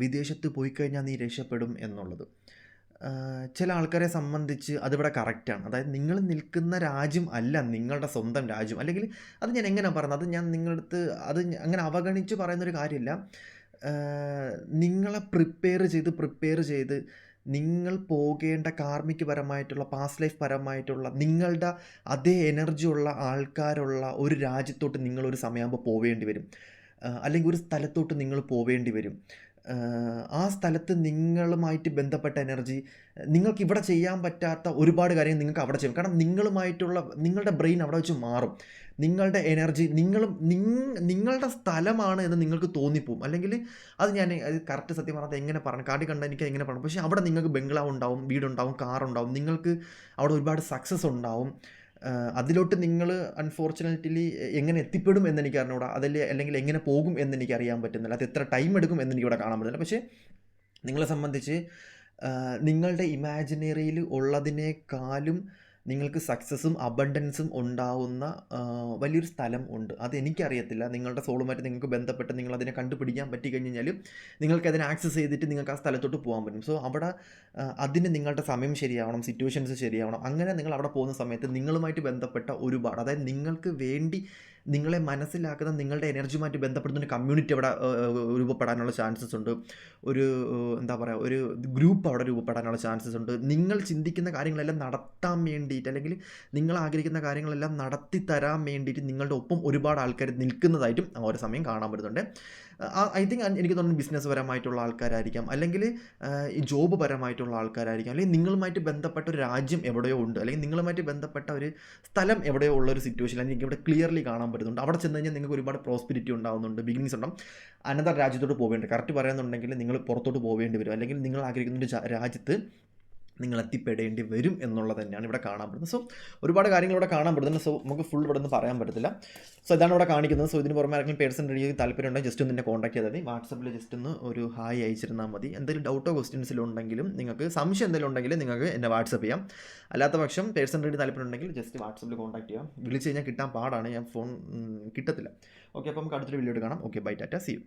വിദേശത്ത് പോയി കഴിഞ്ഞാൽ നീ രക്ഷപ്പെടും എന്നുള്ളത്. ചില ആൾക്കാരെ സംബന്ധിച്ച് അതിവിടെ കറക്റ്റാണ്. അതായത് നിങ്ങൾ നിൽക്കുന്ന രാജ്യം അല്ല നിങ്ങളുടെ സ്വന്തം രാജ്യം. അല്ലെങ്കിൽ അത് ഞാൻ എങ്ങനെയാണ് പറയുന്നത്, അത് ഞാൻ നിങ്ങളടുത്ത് അത് അങ്ങനെ അവഗണിച്ച് പറയുന്നൊരു കാര്യമില്ല. നിങ്ങളെ പ്രിപ്പയർ ചെയ്ത് നിങ്ങൾ പോകേണ്ട കാർമികപരമായിട്ടുള്ള പാസ്റ്റ് ലൈഫ് പരമായിട്ടുള്ള നിങ്ങളുടെ അതേ എനർജി ഉള്ള ആൾക്കാരുള്ള ഒരു രാജ്യത്തോട്ട് നിങ്ങളൊരു സമയമാകുമ്പോൾ പോവേണ്ടി വരും. അല്ലെങ്കിൽ ഒരു സ്ഥലത്തോട്ട് നിങ്ങൾ പോവേണ്ടി വരും. ആ സ്ഥലത്ത് നിങ്ങളുമായിട്ട് ബന്ധപ്പെട്ട എനർജി നിങ്ങൾക്ക് ഇവിടെ ചെയ്യാൻ പറ്റാത്ത ഒരുപാട് കാര്യങ്ങൾ നിങ്ങൾക്ക് അവിടെ ചെയ്യും. കാരണം നിങ്ങളുമായിട്ടുള്ള നിങ്ങളുടെ ബ്രെയിൻ അവിടെ വെച്ച് മാറും. നിങ്ങളുടെ എനർജി നിങ്ങളുടെ സ്ഥലമാണ് എന്ന് നിങ്ങൾക്ക് തോന്നിപ്പോവും. അല്ലെങ്കിൽ അത് ഞാൻ അത് കറക്റ്റ് സത്യം പറഞ്ഞാൽ എങ്ങനെ പറഞ്ഞു കാർഡിൽ കണ്ടാൽ എനിക്ക് എങ്ങനെ പറഞ്ഞു. പക്ഷേ അവിടെ നിങ്ങൾക്ക് ബംഗ്ലാവ് ഉണ്ടാവും, വീടുണ്ടാവും, കാറുണ്ടാവും, നിങ്ങൾക്ക് അവിടെ ഒരുപാട് സക്സസ് ഉണ്ടാവും. അതിലോട്ട് നിങ്ങൾ അൺഫോർച്ചുനേറ്റ്ലി എങ്ങനെ എത്തിപ്പെടും എന്നെനിക്ക് അറിഞ്ഞൂടാ. അല്ലെങ്കിൽ എങ്ങനെ പോകും എന്നെനിക്ക് അറിയാൻ പറ്റുന്നില്ല. അത് എത്ര ടൈം എടുക്കും എന്നെനിക്കിവിടെ കാണാൻ പറ്റുന്നില്ല. പക്ഷേ നിങ്ങളെ സംബന്ധിച്ച് നിങ്ങളുടെ ഇമാജിനറിയിൽ ഉള്ളതിനേക്കാളും നിങ്ങൾക്ക് സക്സസ്സും അബണ്ടൻസും ഉണ്ടാവുന്ന വലിയൊരു സ്ഥലം ഉണ്ട്. അതെനിക്കറിയത്തില്ല. നിങ്ങളുടെ സോളുമായിട്ട് നിങ്ങൾക്ക് ബന്ധപ്പെട്ട് നിങ്ങളതിനെ കണ്ടുപിടിക്കാൻ പറ്റി കഴിഞ്ഞ് കഴിഞ്ഞാൽ നിങ്ങൾക്കതിനെ ആക്സസ് ചെയ്തിട്ട് നിങ്ങൾക്ക് ആ സ്ഥലത്തോട്ട് പോകാൻ പറ്റും. സോ അവിടെ അതിന് നിങ്ങളുടെ സമയം ശരിയാവണം, സിറ്റുവേഷൻസ് ശരിയാവണം. അങ്ങനെ നിങ്ങൾ അവിടെ പോകുന്ന സമയത്ത് നിങ്ങളുമായിട്ട് ബന്ധപ്പെട്ട ഒരുപാട്, അതായത് നിങ്ങൾക്ക് വേണ്ടി നിങ്ങളെ മനസ്സിലാക്കുന്ന നിങ്ങളുടെ എനർജിയുമായിട്ട് ബന്ധപ്പെടുന്ന ഒരു കമ്മ്യൂണിറ്റി അവിടെ രൂപപ്പെടാനുള്ള ചാൻസസ് ഉണ്ട്. ഒരു എന്താ പറയുക, ഒരു ഗ്രൂപ്പ് അവിടെ രൂപപ്പെടാനുള്ള ചാൻസസ് ഉണ്ട്. നിങ്ങൾ ചിന്തിക്കുന്ന കാര്യങ്ങളെല്ലാം നടത്താൻ വേണ്ടിയിട്ട്, അല്ലെങ്കിൽ നിങ്ങൾ ആഗ്രഹിക്കുന്ന കാര്യങ്ങളെല്ലാം നടത്തി തരാൻ വേണ്ടിയിട്ട് നിങ്ങളുടെ ഒപ്പം ഒരുപാട് ആൾക്കാർ നിൽക്കുന്നതായിട്ടും ആ ഒരു സമയം കാണാൻ പറ്റുന്നുണ്ട്. ഐ തിങ്ക് എനിക്ക് തോന്നുന്നു ബിസിനസ് പരമായിട്ടുള്ള ആൾക്കാരായിരിക്കാം, അല്ലെങ്കിൽ ഈ ജോബ് പരമായിട്ടുള്ള ആൾക്കാരായിരിക്കാം, അല്ലെങ്കിൽ നിങ്ങളുമായിട്ട് ബന്ധപ്പെട്ട ഒരു രാജ്യം എവിടെയോ ഉണ്ട്, അല്ലെങ്കിൽ നിങ്ങളുമായിട്ട് ബന്ധപ്പെട്ട ഒരു സ്ഥലം എവിടെയോ ഉള്ള ഒരു സിറ്റുവേഷൻ എനിക്ക് ഇവിടെ ക്ലിയർലി കാണാൻ പറ്റുന്നുണ്ട്. അവിടെ ചെന്ന് കഴിഞ്ഞാൽ നിങ്ങൾക്ക് ഒരുപാട് പ്രോസ്പിരിറ്റി ഉണ്ടാകുന്നുണ്ട്, ബിഗിനിങ്സ് ഉണ്ടാകും. അനന്തര രാജ്യത്തോട്ട് പോവേണ്ടി, കറക്റ്റ് പറയുന്നുണ്ടെങ്കിൽ നിങ്ങൾ പുറത്തോട്ട് പോവേണ്ടി വരും, അല്ലെങ്കിൽ നിങ്ങൾ ആഗ്രഹിക്കുന്ന ഒരു രാജ്യത്ത് നിങ്ങൾ എത്തിപ്പെടേണ്ടി വരും എന്നുള്ളത് തന്നെയാണ് ഇവിടെ കാണാൻ പറ്റുന്നത്. സോ ഒരുപാട് കാര്യങ്ങൾ ഇവിടെ കാണാൻ പറ്റുന്നുണ്ട്. സോ നമുക്ക് ഫുൾ ഇവിടെ നിന്ന് പറയാൻ പറ്റത്തില്ല. സോ ഇതാണ് ഇവിടെ കാണിക്കുന്നത്. സോ ഇതിന് പുറമെ ആരെങ്കിലും പേഴ്സൺ റെഡി താല്പര്യം ഉണ്ടെങ്കിൽ ജസ്റ്റ് ഒന്ന് എന്നെ കോൺടാക്ട് ചെയ്താൽ മതി. വാട്സപ്പിൽ ജസ്റ്റ് ഒന്ന് ഒരു ഹായ് അയച്ചിരുന്നാൽ മതി. എന്തെങ്കിലും ഡൗട്ടോ ക്വസ്റ്റ്യൻസിലുണ്ടെങ്കിലും നിങ്ങൾക്ക് സംശയം എന്തെങ്കിലും ഉണ്ടെങ്കിൽ നിങ്ങൾക്ക് എന്നെ വാട്സപ്പ് ചെയ്യാം. അല്ലാത്ത പക്ഷം പേഴ്സൺ റെഡി താല്പര്യം ഉണ്ടെങ്കിൽ ജസ്റ്റ് വാട്സപ്പിൽ കോൺടാക്ട് ചെയ്യാം. വിളിച്ച് കഴിഞ്ഞാൽ കിട്ടാൻ പാടാണ്, ഞാൻ ഫോൺ കിട്ടത്തില്ല. ഓക്കെ, അപ്പോൾ നമുക്ക് അടുത്തൊരു വീഡിയോ കാണാം. Okay, bye, tata, see U.